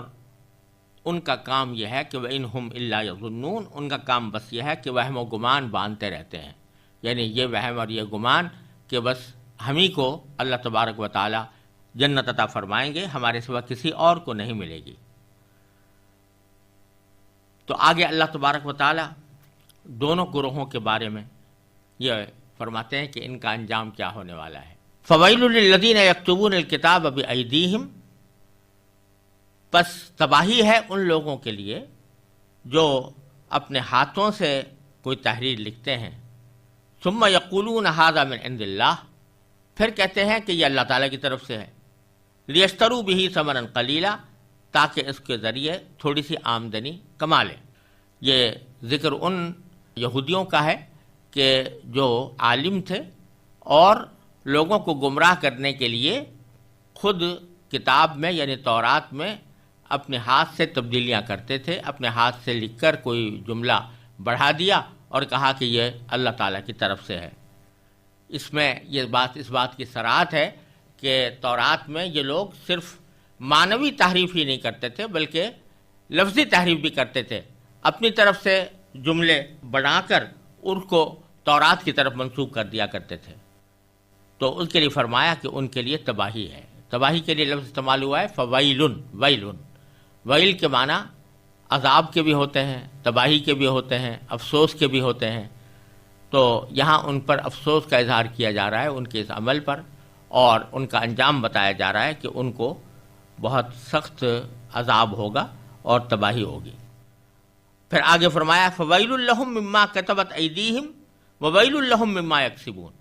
ان کا کام یہ ہے کہ وَإِنْهُمْ إِلَّا يَظُنُّونَ، ان کا کام بس یہ ہے کہ وہم و گمان باندھتے رہتے ہیں، یعنی یہ وہم اور یہ گمان کہ بس ہم ہی کو اللہ تبارک و تعالی جنت عطا فرمائیں گے، ہمارے سوا کسی اور کو نہیں ملے گی۔ تو آگے اللہ تبارک و تعالی دونوں گروہوں کے بارے میں یہ فرماتے ہیں کہ ان کا انجام کیا ہونے والا ہے۔ فَوَيْلٌ لِّلَّذِينَ يَكْتُبُونَ الْكِتَابَ بِأَيْدِيهِمْ، پس تباہی ہے ان لوگوں کے لیے جو اپنے ہاتھوں سے کوئی تحریر لکھتے ہیں، ثم یقولون ھذا من عند اللہ، پھر کہتے ہیں کہ یہ اللہ تعالیٰ کی طرف سے ہے، لیشتروا بہ ثمنا قلیلا، تاکہ اس کے ذریعے تھوڑی سی آمدنی کما لیں۔ یہ ذکر ان یہودیوں کا ہے کہ جو عالم تھے اور لوگوں کو گمراہ کرنے کے لیے خود کتاب میں یعنی تورات میں اپنے ہاتھ سے تبدیلیاں کرتے تھے، اپنے ہاتھ سے لکھ کر کوئی جملہ بڑھا دیا اور کہا کہ یہ اللہ تعالیٰ کی طرف سے ہے۔ اس میں اس بات کی صراحت ہے کہ تورات میں یہ لوگ صرف معنوی تحریف ہی نہیں کرتے تھے بلکہ لفظی تحریف بھی کرتے تھے، اپنی طرف سے جملے بنا کر ان کو تورات کی طرف منسوب کر دیا کرتے تھے۔ تو اس کے لیے فرمایا کہ ان کے لیے تباہی ہے۔ تباہی کے لیے لفظ استعمال ہوا ہے فویلن، ویلن، ویل کے معنی عذاب کے بھی ہوتے ہیں، تباہی کے بھی ہوتے ہیں، افسوس کے بھی ہوتے ہیں۔ تو یہاں ان پر افسوس کا اظہار کیا جا رہا ہے ان کے اس عمل پر، اور ان کا انجام بتایا جا رہا ہے کہ ان کو بہت سخت عذاب ہوگا اور تباہی ہوگی۔ پھر آگے فرمایا فویل لہم مما کتبت ایدیہم وویل لہم مما یکسبون،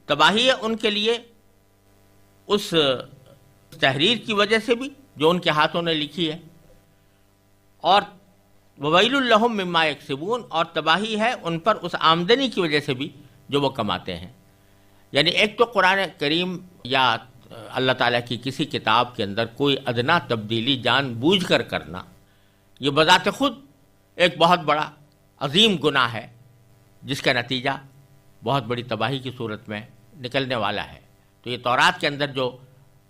تباہی ہے ان کے لیے اس تحریر کی وجہ سے بھی جو ان کے ہاتھوں نے لکھی ہے، اور وویل لہم مما یکسبون، اور تباہی ہے ان پر اس آمدنی کی وجہ سے بھی جو وہ کماتے ہیں۔ یعنی ایک تو قرآن کریم یا اللہ تعالیٰ کی کسی کتاب کے اندر کوئی ادنا تبدیلی جان بوجھ کر کرنا، یہ بذات خود ایک بہت بڑا عظیم گناہ ہے جس کا نتیجہ بہت بڑی تباہی کی صورت میں نکلنے والا ہے۔ تو یہ تورات کے اندر جو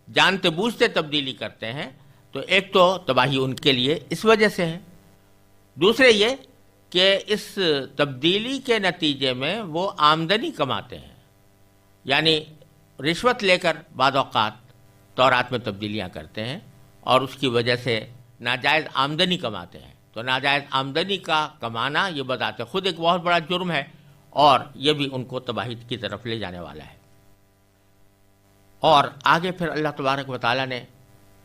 جانتے بوجھتے تبدیلی کرتے ہیں، تو ایک تو تباہی ان کے لیے اس وجہ سے ہے، دوسرے یہ کہ اس تبدیلی کے نتیجے میں وہ آمدنی کماتے ہیں، یعنی رشوت لے کر بعض اوقات تورات میں تبدیلیاں کرتے ہیں اور اس کی وجہ سے ناجائز آمدنی کماتے ہیں۔ تو ناجائز آمدنی کا کمانا یہ بذات خود ایک بہت بڑا جرم ہے، اور یہ بھی ان کو تباہی کی طرف لے جانے والا ہے۔ اور آگے پھر اللہ تبارک و تعالیٰ نے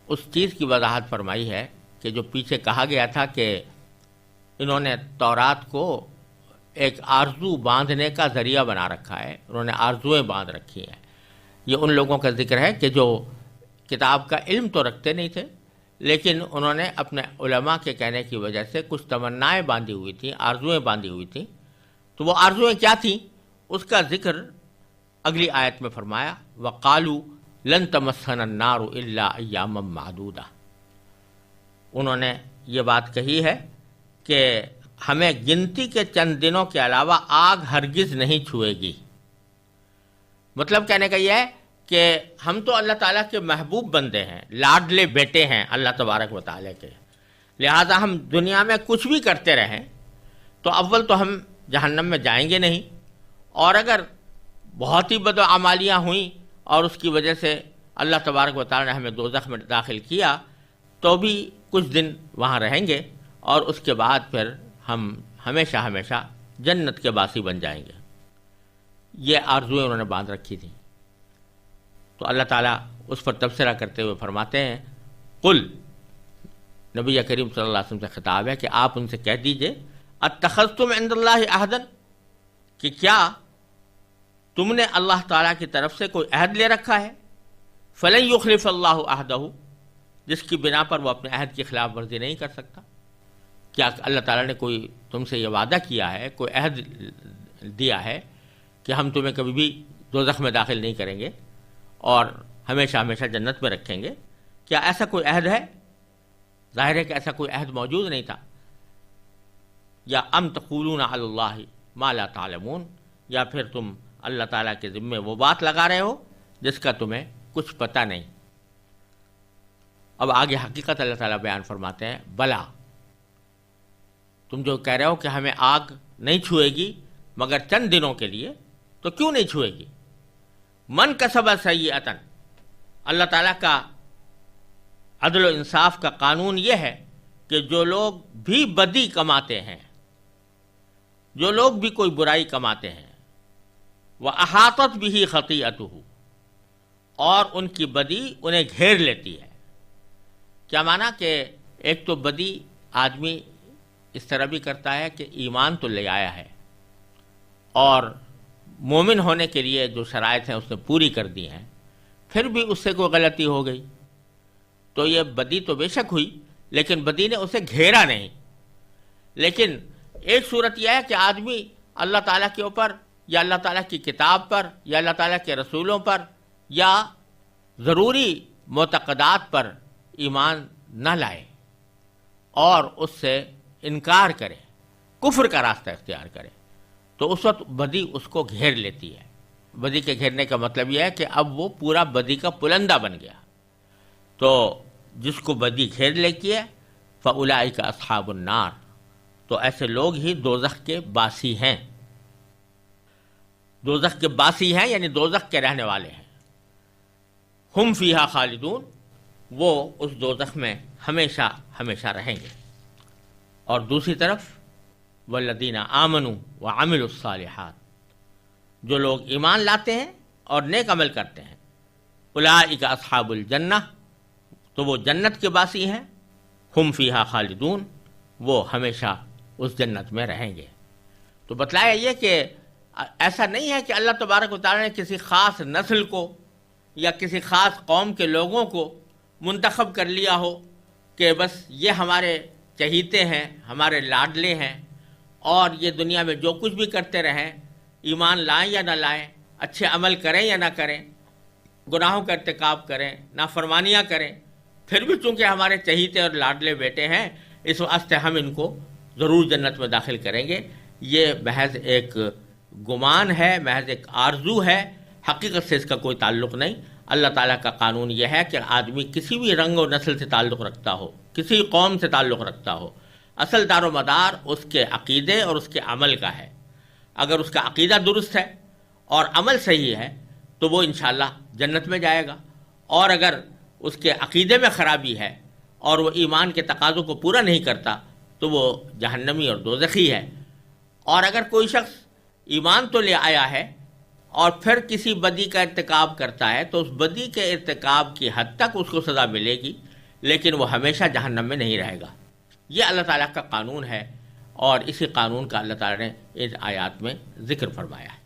اس چیز کی وضاحت فرمائی ہے کہ جو پیچھے کہا گیا تھا کہ انہوں نے تورات کو ایک آرزو باندھنے کا ذریعہ بنا رکھا ہے، انہوں نے آرزویں باندھ رکھی ہیں۔ یہ ان لوگوں کا ذکر ہے کہ جو کتاب کا علم تو رکھتے نہیں تھے، لیکن انہوں نے اپنے علماء کے کہنے کی وجہ سے کچھ تمنائیں باندھی ہوئی تھیں، آرزویں باندھی ہوئی تھیں۔ تو وہ آرزویں کیا تھیں اس کا ذکر اگلی آیت میں فرمایا، وَقَالُوا لَن تَمَسَّنَا النَّارُ إِلَّا أَيَّامًا مَّعْدُودَةً، انہوں نے یہ بات کہی ہے کہ ہمیں گنتی کے چند دنوں کے علاوہ آگ ہرگز نہیں چھوئے گی۔ مطلب کہنے کا یہ ہے کہ ہم تو اللہ تعالیٰ کے محبوب بندے ہیں، لاڈلے بیٹے ہیں اللہ تبارک و تعالیٰ کے، لہٰذا ہم دنیا میں کچھ بھی کرتے رہیں تو اول تو ہم جہنم میں جائیں گے نہیں، اور اگر بہت ہی بدعمالیاں ہوئیں اور اس کی وجہ سے اللہ تبارک و تعالیٰ نے ہمیں دوزخ میں داخل کیا تو بھی کچھ دن وہاں رہیں گے، اور اس کے بعد پھر ہم ہمیشہ ہمیشہ جنت کے باسی بن جائیں گے۔ یہ آرزویں انہوں نے باندھ رکھی تھیں۔ تو اللہ تعالیٰ اس پر تبصرہ کرتے ہوئے فرماتے ہیں، قل، نبی کریم صلی اللہ علیہ وسلم سے خطاب ہے کہ آپ ان سے کہہ دیجئے، اتخذتم عند اللہ عہدا، کہ کیا تم نے اللہ تعالیٰ کی طرف سے کوئی عہد لے رکھا ہے، فلن یخلف اللہ عہدہ، جس کی بنا پر وہ اپنے عہد کی خلاف ورزی نہیں کر سکتا۔ کیا اللہ تعالیٰ نے کوئی تم سے یہ وعدہ کیا ہے، کوئی عہد دیا ہے کہ ہم تمہیں کبھی بھی دوزخ میں داخل نہیں کریں گے اور ہمیشہ ہمیشہ جنت میں رکھیں گے؟ کیا ایسا کوئی عہد ہے؟ ظاہر ہے کہ ایسا کوئی عہد موجود نہیں تھا. یا ام تقولون علی اللہ ما لا تعلمون، یا پھر تم اللہ تعالیٰ کے ذمے وہ بات لگا رہے ہو جس کا تمہیں کچھ پتہ نہیں. اب آگے حقیقت اللہ تعالیٰ بیان فرماتے ہیں، بلا، تم جو کہہ رہے ہو کہ ہمیں آگ نہیں چھوئے گی مگر چند دنوں کے لیے، تو کیوں نہیں چھوئے گی؟ من کسب سیئۃ، اللہ تعالیٰ کا عدل و انصاف کا قانون یہ ہے کہ جو لوگ بھی بدی کماتے ہیں، جو لوگ بھی کوئی برائی کماتے ہیں، وَأَحَاطَتْ بِهِ خَطِیئَتُهُ، اور ان کی بدی انہیں گھیر لیتی ہے. کیا معنی کہ ایک تو بدی آدمی اس طرح بھی کرتا ہے کہ ایمان تو لے آیا ہے اور مومن ہونے کے لیے جو شرائط ہیں اس نے پوری کر دی ہیں، پھر بھی اس سے کوئی غلطی ہو گئی تو یہ بدی تو بے شک ہوئی، لیکن بدی نے اسے گھیرا نہیں. لیکن ایک صورت یہ ہے کہ آدمی اللہ تعالیٰ کے اوپر یا اللہ تعالیٰ کی کتاب پر یا اللہ تعالیٰ کے رسولوں پر یا ضروری معتقدات پر ایمان نہ لائے اور اس سے انکار کرے، کفر کا راستہ اختیار کرے، تو اس وقت بدی اس کو گھیر لیتی ہے. بدی کے گھیرنے کا مطلب یہ ہے کہ اب وہ پورا بدی کا پلندہ بن گیا. تو جس کو بدی گھیر لیتی ہے فَأُولَئِكَ أَصْحَابُ النَّارِ، تو ایسے لوگ ہی دوزخ کے باسی ہیں. دوزخ کے باسی ہیں یعنی دوزخ کے رہنے والے ہیں. ہم فیہا خالدون، وہ اس دوزخ میں ہمیشہ ہمیشہ رہیں گے. اور دوسری طرف والذین آمنوا وعملوا الصالحات، جو لوگ ایمان لاتے ہیں اور نیک عمل کرتے ہیں، اولئک اصحاب الجنہ، تو وہ جنت کے باسی ہیں. ہم فیہا خالدون، وہ ہمیشہ اس جنت میں رہیں گے. تو بتلایا یہ کہ ایسا نہیں ہے کہ اللہ تبارک و تعالیٰ نے کسی خاص نسل کو یا کسی خاص قوم کے لوگوں کو منتخب کر لیا ہو کہ بس یہ ہمارے چہیتے ہیں، ہمارے لاڈلے ہیں، اور یہ دنیا میں جو کچھ بھی کرتے رہیں، ایمان لائیں یا نہ لائیں، اچھے عمل کریں یا نہ کریں، گناہوں کا ارتکاب کریں، نافرمانیاں کریں، پھر بھی چونکہ ہمارے چہیتے اور لاڈلے بیٹے ہیں اس واسطے ہم ان کو ضرور جنت میں داخل کریں گے. یہ محض ایک گمان ہے، محض ایک آرزو ہے، حقیقت سے اس کا کوئی تعلق نہیں. اللہ تعالیٰ کا قانون یہ ہے کہ آدمی کسی بھی رنگ و نسل سے تعلق رکھتا ہو، کسی قوم سے تعلق رکھتا ہو، اصل دار و مدار اس کے عقیدے اور اس کے عمل کا ہے. اگر اس کا عقیدہ درست ہے اور عمل صحیح ہے تو وہ انشاءاللہ جنت میں جائے گا، اور اگر اس کے عقیدے میں خرابی ہے اور وہ ایمان کے تقاضوں کو پورا نہیں کرتا تو وہ جہنمی اور دوزخی ہے. اور اگر کوئی شخص ایمان تو لے آیا ہے اور پھر کسی بدی کا ارتکاب کرتا ہے تو اس بدی کے ارتکاب کی حد تک اس کو سزا ملے گی، لیکن وہ ہمیشہ جہنم میں نہیں رہے گا. یہ اللہ تعالیٰ کا قانون ہے، اور اسی قانون کا اللہ تعالیٰ نے ان آیات میں ذکر فرمایا ہے.